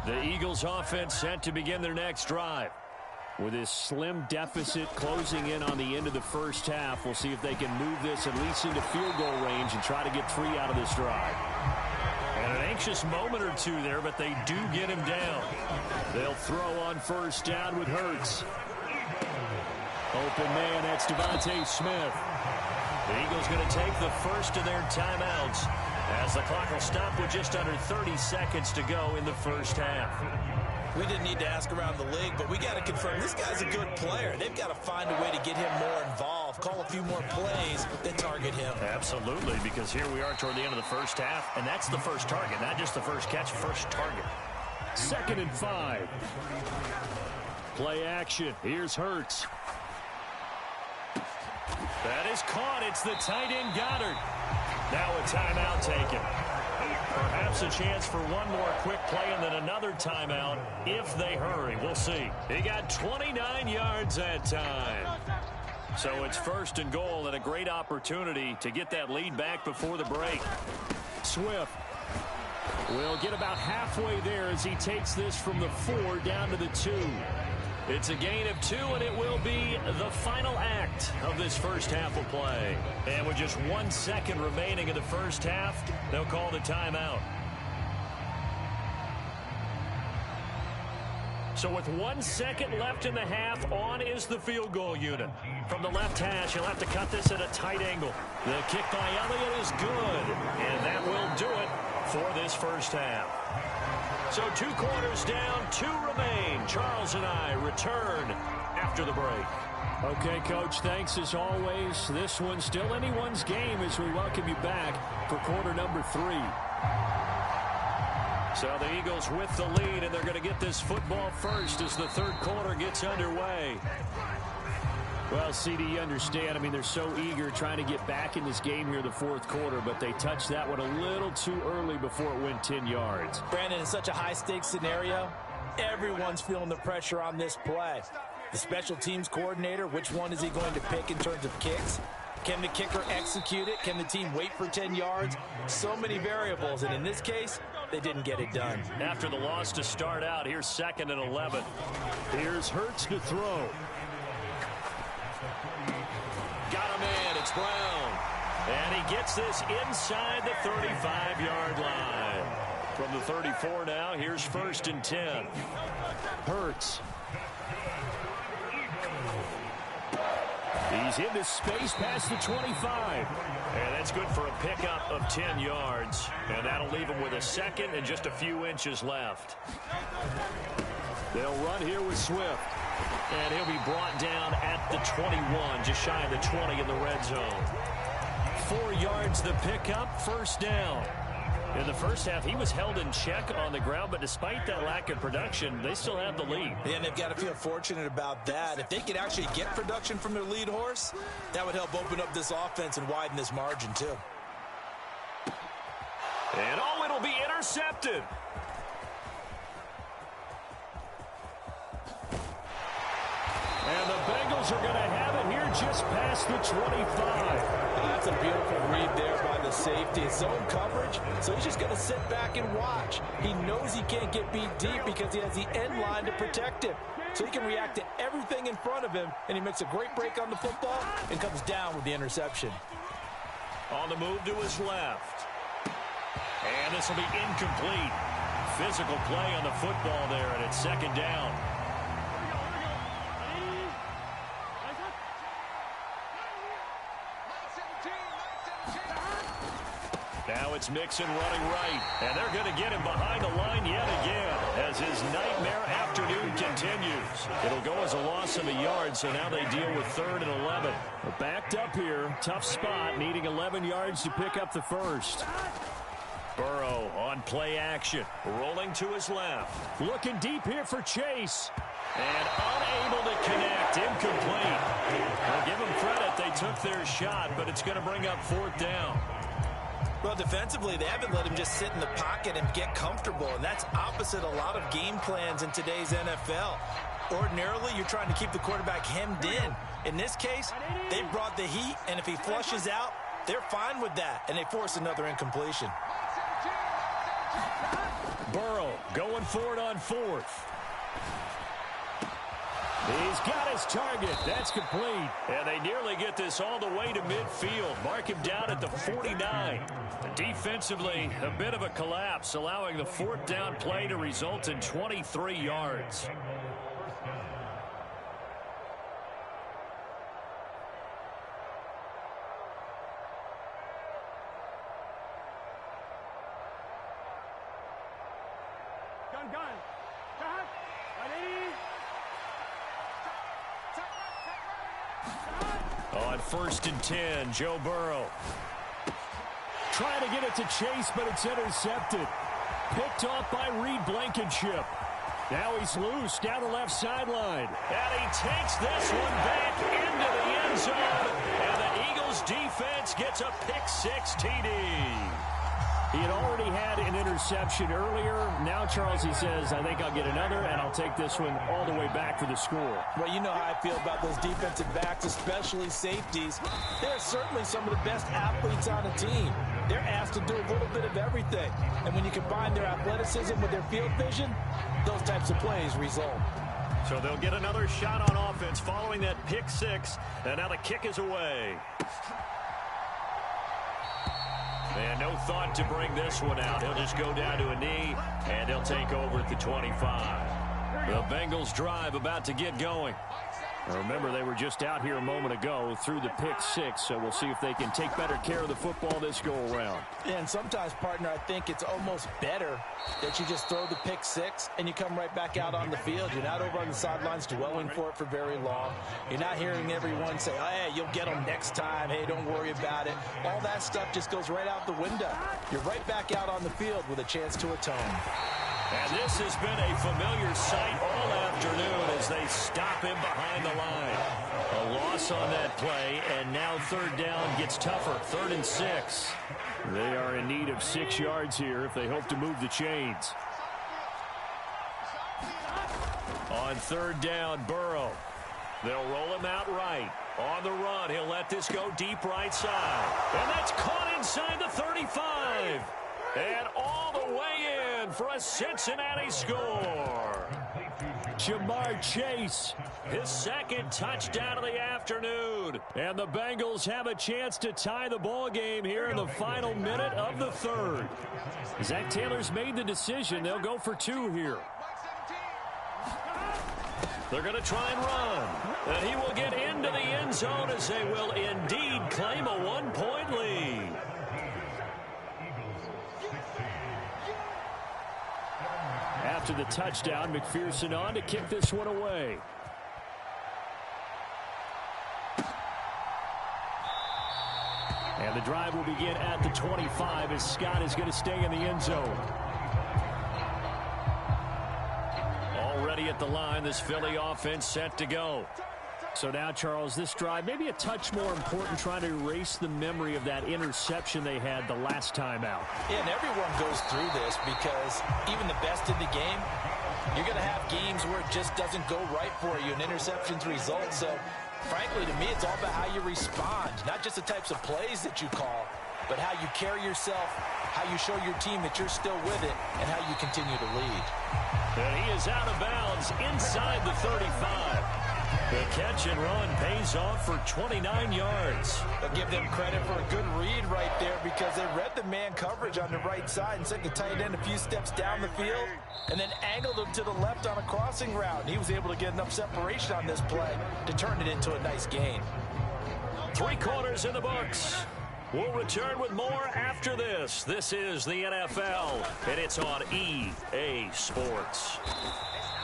The Eagles offense set to begin their next drive. With this slim deficit closing in on the end of the first half, we'll see if they can move this at least into field goal range and try to get 3 out of this drive. And an anxious moment or two there, but they do get him down. They'll throw on first down with Hurts. Open man, that's Devontae Smith. The Eagles going to take the first of their timeouts as the clock will stop with just under 30 seconds to go in the first half. We didn't need to ask around the league, but we got to confirm this guy's a good player. They've got to find a way to get him more involved, call a few more plays that target him. Absolutely, because here we are toward the end of the first half, and that's the first target, not just the first catch, first target. 2nd and 5. Play action. Here's Hurts. That is caught. It's the tight end Goddard. Now a timeout taken. Perhaps a chance for one more quick play and then another timeout if they hurry. We'll see. He got 29 yards that time. So it's 1st and goal and a great opportunity to get that lead back before the break. Swift will get about halfway there as he takes this from the 4 down to the 2. It's a gain of 2, and it will be the final act of this first half of play. And with just 1 second remaining in the first half, they'll call the timeout. So with 1 second left in the half, on is the field goal unit. From the left hash, he'll have to cut this at a tight angle. The kick by Elliott is good, and that will do it for this first half. So 2 quarters down, 2 remain. Charles and I return after the break. Okay, Coach, thanks as always. This one's still anyone's game as we welcome you back for quarter number 3. So the Eagles with the lead, and they're going to get this football first as the 3rd quarter gets underway. Well, CD, you understand. I mean, they're so eager trying to get back in this game here in the 4th quarter, but they touched that one a little too early before it went 10 yards. Brandon, in such a high-stakes scenario, everyone's feeling the pressure on this play. The special teams coordinator, which one is he going to pick in terms of kicks? Can the kicker execute it? Can the team wait for 10 yards? So many variables, and in this case, they didn't get it done. After the loss to start out, here's 2nd and 11. Here's Hurts to throw. Got a man, it's Brown. And he gets this inside the 35-yard line. From the 34 now, here's 1st and 10. Hurts. He's into space past the 25. And that's good for a pickup of 10 yards. And that'll leave him with a 2nd and just a few inches left. They'll run here with Swift. And he'll be brought down at the 21, just shy of the 20 in the red zone. 4 yards the pickup, 1st down. In the first half, he was held in check on the ground, but despite that lack of production, they still have the lead. Yeah, and they've got to feel fortunate about that. If they could actually get production from their lead horse, that would help open up this offense and widen this margin, too. And oh, it'll be intercepted. And the Bengals are going to have it here just past the 25. That's a beautiful read there by the safety. It's zone coverage, so he's just going to sit back and watch. He knows he can't get beat deep because he has the end line to protect him. So he can react to everything in front of him, and he makes a great break on the football and comes down with the interception. On the move to his left. And this will be incomplete. Physical play on the football there, and it's 2nd down. Now it's Mixon running right, and they're going to get him behind the line yet again as his nightmare afternoon continues. It'll go as a loss of a yard, so now they deal with 3rd and 11. They're backed up here, tough spot, needing 11 yards to pick up the 1st. Burrow on play action, rolling to his left. Looking deep here for Chase. And unable to connect, incomplete. I'll give them credit, they took their shot, but it's going to bring up 4th down. Well, defensively, they haven't let him just sit in the pocket and get comfortable, and that's opposite a lot of game plans in today's NFL. Ordinarily, you're trying to keep the quarterback hemmed in. In this case, they brought the heat, and if he flushes out, they're fine with that, and they force another incompletion. Burrow going for it on 4th. He's got his target. That's complete. And they nearly get this all the way to midfield. Mark him down at the 49. Defensively, a bit of a collapse, allowing the fourth down play to result in 23 yards. On 1st and 10, Joe Burrow. Trying to get it to Chase, but it's intercepted. Picked off by Reed Blankenship. Now he's loose down the left sideline. And he takes this one back into the end zone. And the Eagles defense gets a pick-6 TD. He had already had an interception earlier. Now, Charles, he says, I think I'll get another, and I'll take this one all the way back for the score. Well, you know how I feel about those defensive backs, especially safeties. They're certainly some of the best athletes on the team. They're asked to do a little bit of everything. And when you combine their athleticism with their field vision, those types of plays result. So they'll get another shot on offense following that pick-6, and now the kick is away. And no thought to bring this one out. He'll just go down to a knee, and they'll take over at the 25. The Bengals drive about to get going. Remember, they were just out here a moment ago through the pick-6, so we'll see if they can take better care of the football this go-around. And sometimes, partner, I think it's almost better that you just throw the pick-6 and you come right back out on the field. You're not over on the sidelines dwelling for it for very long. You're not hearing everyone say, oh, hey, you'll get them next time. Hey, don't worry about it. All that stuff just goes right out the window. You're right back out on the field with a chance to atone. And this has been a familiar sight all afternoon as they stop him behind the line. A loss on that play, and now 3rd down gets tougher. 3rd and 6. They are in need of 6 yards here if they hope to move the chains. On 3rd down, Burrow. They'll roll him out right. On the run, he'll let this go deep right side. And that's caught inside the 35. And all the way in for a Cincinnati score. Jamar Chase, his 2nd touchdown of the afternoon. And the Bengals have a chance to tie the ball game here in the final minute of the 3rd. Zach Taylor's made the decision. They'll go for 2 here. They're going to try and run. And he will get into the end zone as they will indeed claim a 1-point lead. After the touchdown, McPherson on to kick this one away. And the drive will begin at the 25 as Scott is going to stay in the end zone. Already at the line, this Philly offense set to go. So now, Charles, this drive maybe a touch more important, trying to erase the memory of that interception they had the last time out. Yeah, and everyone goes through this because even the best in the game, you're going to have games where it just doesn't go right for you and interceptions result. So, frankly, to me, it's all about how you respond, not just the types of plays that you call, but how you carry yourself, how you show your team that you're still with it, and how you continue to lead. And he is out of bounds inside the 35. The catch and run pays off for 29 yards. I'll give them credit for a good read right there because they read the man coverage on the right side and sent the tight end a few steps down the field and then angled him to the left on a crossing route. And he was able to get enough separation on this play to turn it into a nice gain. 3 quarters in the books. We'll return with more after this. This is the NFL, and it's on EA Sports.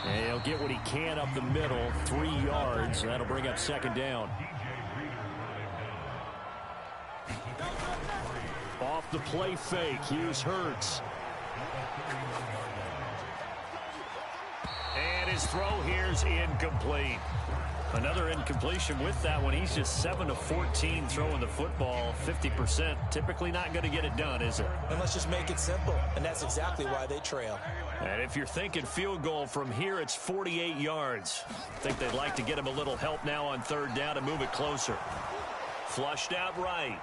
And he'll get what he can up the middle, 3 yards. That'll bring up 2nd down. Off the play fake, here's Hurts. And his throw here's incomplete. Another incompletion with that one. He's just 7 of 14 throwing the football, 50%. Typically not going to get it done, is it? And let's just make it simple, and that's exactly why they trail. And if you're thinking field goal from here, it's 48 yards. I think they'd like to get him a little help now on 3rd down to move it closer. Flushed out right.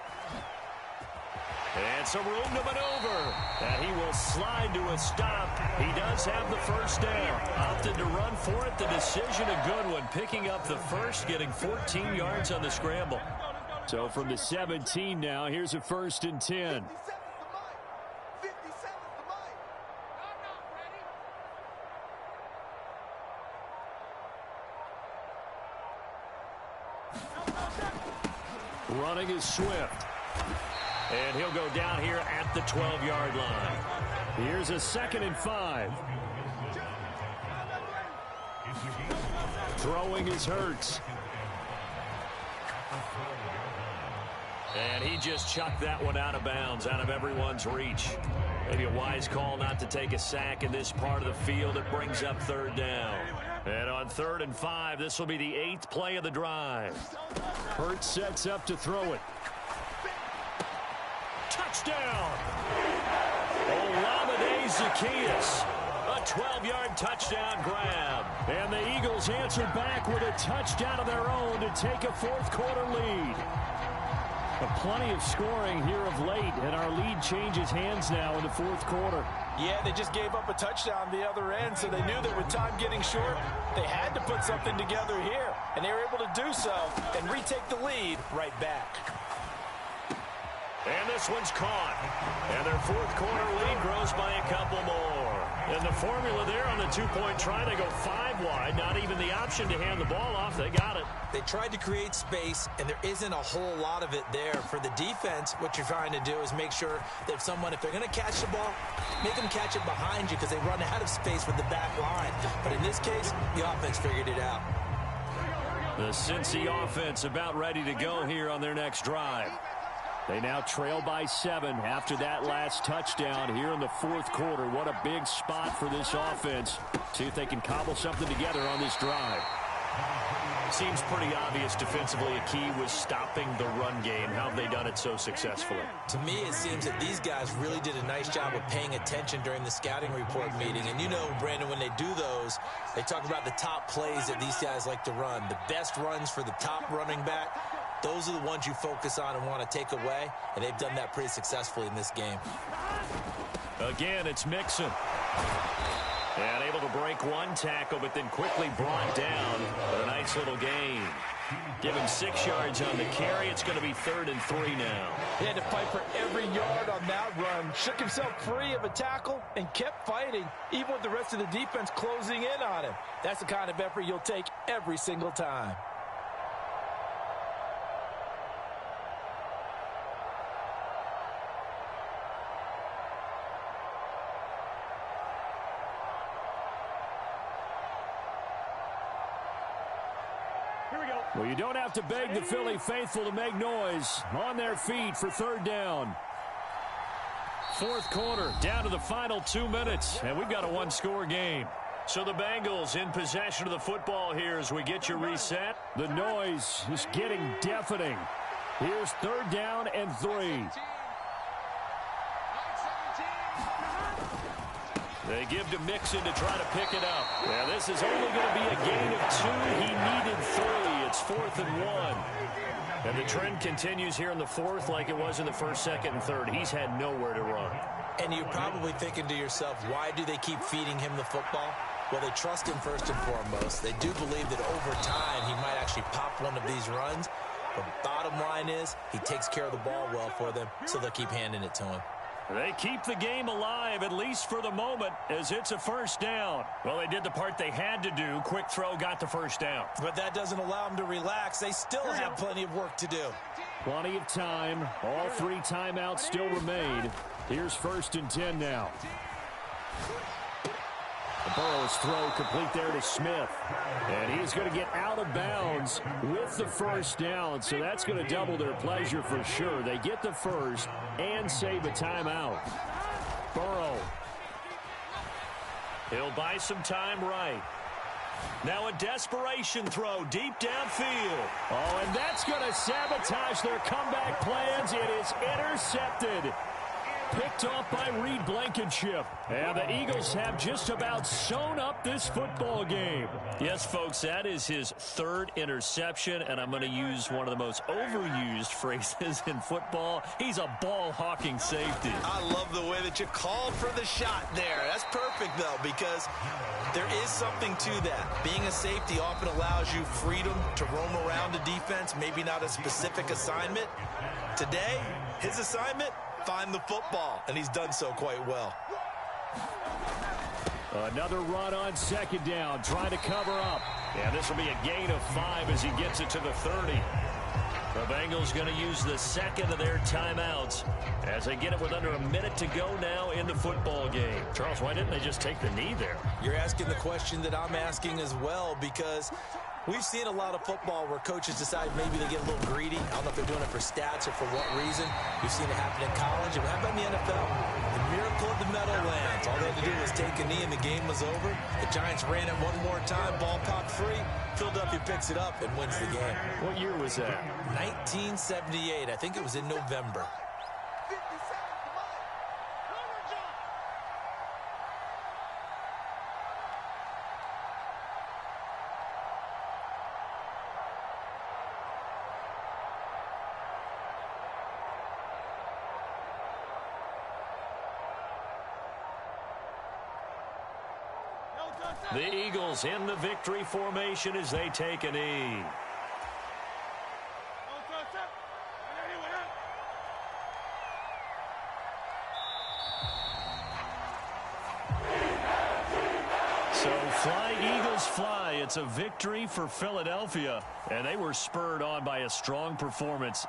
And some room to maneuver. And he will slide to a stop. He does have the first down. Opted to run for it. The decision a good one. Picking up the first, getting 14 yards on the scramble. So from the 17 now, here's a 1st and 10. Running is Swift. And he'll go down here at the 12-yard line. Here's a 2nd and 5. Throwing is Hurts. And he just chucked that one out of bounds, out of everyone's reach. Maybe a wise call not to take a sack in this part of the field. It brings up 3rd down. And on 3rd and 5, this will be the 8th play of the drive. Hurts sets up to throw it. Touchdown! Olamide Zaccheaus. A 12-yard touchdown grab. And the Eagles answer back with a touchdown of their own to take a 4th quarter lead. Plenty of scoring here of late, and our lead changes hands now in the 4th quarter. Yeah, they just gave up a touchdown the other end, so they knew that with time getting short, they had to put something together here. And they were able to do so and retake the lead right back. And this one's caught. And their 4th quarter lead grows by a couple more. And the formula there on the 2-point try, they go 5 wide. Not even the option to hand the ball off. They got it. They tried to create space, and there isn't a whole lot of it there. For the defense, what you're trying to do is make sure that if they're going to catch the ball, make them catch it behind you because they run out of space with the back line. But in this case, the offense figured it out. The Cincy offense about ready to go here on their next drive. They now trail by 7 after that last touchdown here in the 4th quarter. What a big spot for this offense. See if they can cobble something together on this drive. Seems pretty obvious defensively a key was stopping the run game. How have they done it so successfully? To me, it seems that these guys really did a nice job of paying attention during the scouting report meeting. And you know, Brandon, when they do those, they talk about the top plays that these guys like to run. The best runs for the top running back. Those are the ones you focus on and want to take away, and they've done that pretty successfully in this game. Again, it's Mixon. And able to break one tackle, but then quickly brought down with a nice little gain. Give him 6 yards on the carry. It's going to be 3rd and 3 now. He had to fight for every yard on that run. Shook himself free of a tackle and kept fighting, even with the rest of the defense closing in on him. That's the kind of effort you'll take every single time. Well, you don't have to beg the Philly faithful to make noise. On their feet for 3rd down. 4th quarter, down to the final 2 minutes, and we've got a 1-score game. So the Bengals in possession of the football here as we get you reset. The noise is getting deafening. Here's 3rd down and 3. They give to Mixon to try to pick it up. Yeah, this is only going to be a gain of 2. He needed 3. It's 4th and 1. And the trend continues here in the 4th like it was in the 1st, 2nd, and 3rd. He's had nowhere to run. And you're probably thinking to yourself, why do they keep feeding him the football? Well, they trust him first and foremost. They do believe that over time he might actually pop one of these runs. But bottom line is he takes care of the ball well for them, so they'll keep handing it to him. They keep the game alive, at least for the moment, as it's a 1st down. Well, they did the part they had to do. Quick throw got the 1st down. But that doesn't allow them to relax. They still have plenty of work to do. Plenty of time. All 3 timeouts still remain. Here's 1st and 10 now. Burrow's throw complete there to Smith. And he's going to get out of bounds with the 1st down. So that's going to double their pleasure for sure. They get the 1st and save a timeout. Burrow. He'll buy some time right. Now a desperation throw deep downfield. Oh, and that's going to sabotage their comeback plans. It is intercepted. picked off by Reed Blankenship. And the Eagles have just about sewn up this football game. Yes, folks, that is his third interception, and I'm going to use one of the most overused phrases in football. He's a ball-hawking safety. I love the way that you called for the shot there. That's perfect, though, because there is something to that. Being a safety often allows you freedom to roam around the defense, maybe not a specific assignment. Today, his assignment, find the football, and he's done so quite well. Another run on second down, trying to cover up. And this will be a gain of 5 as he gets it to the 30. The Bengals going to use the second of their timeouts as they get it with under a minute to go now in the football game. Charles, why didn't they just take the knee there? You're asking the question that I'm asking as well, because we've seen a lot of football where coaches decide maybe they get a little greedy. I don't know if they're doing it for stats or for what reason. We've seen it happen in college. And how about in the NFL? The miracle of the Meadowlands. All they had to do was take a knee and the game was over. The Giants ran it one more time. Ball popped free. Philadelphia picks it up and wins the game. What year was that? 1978. I think it was in November. The Eagles in the victory formation as they take a knee. So fly, Eagles, fly. It's a victory for Philadelphia, and they were spurred on by a strong performance.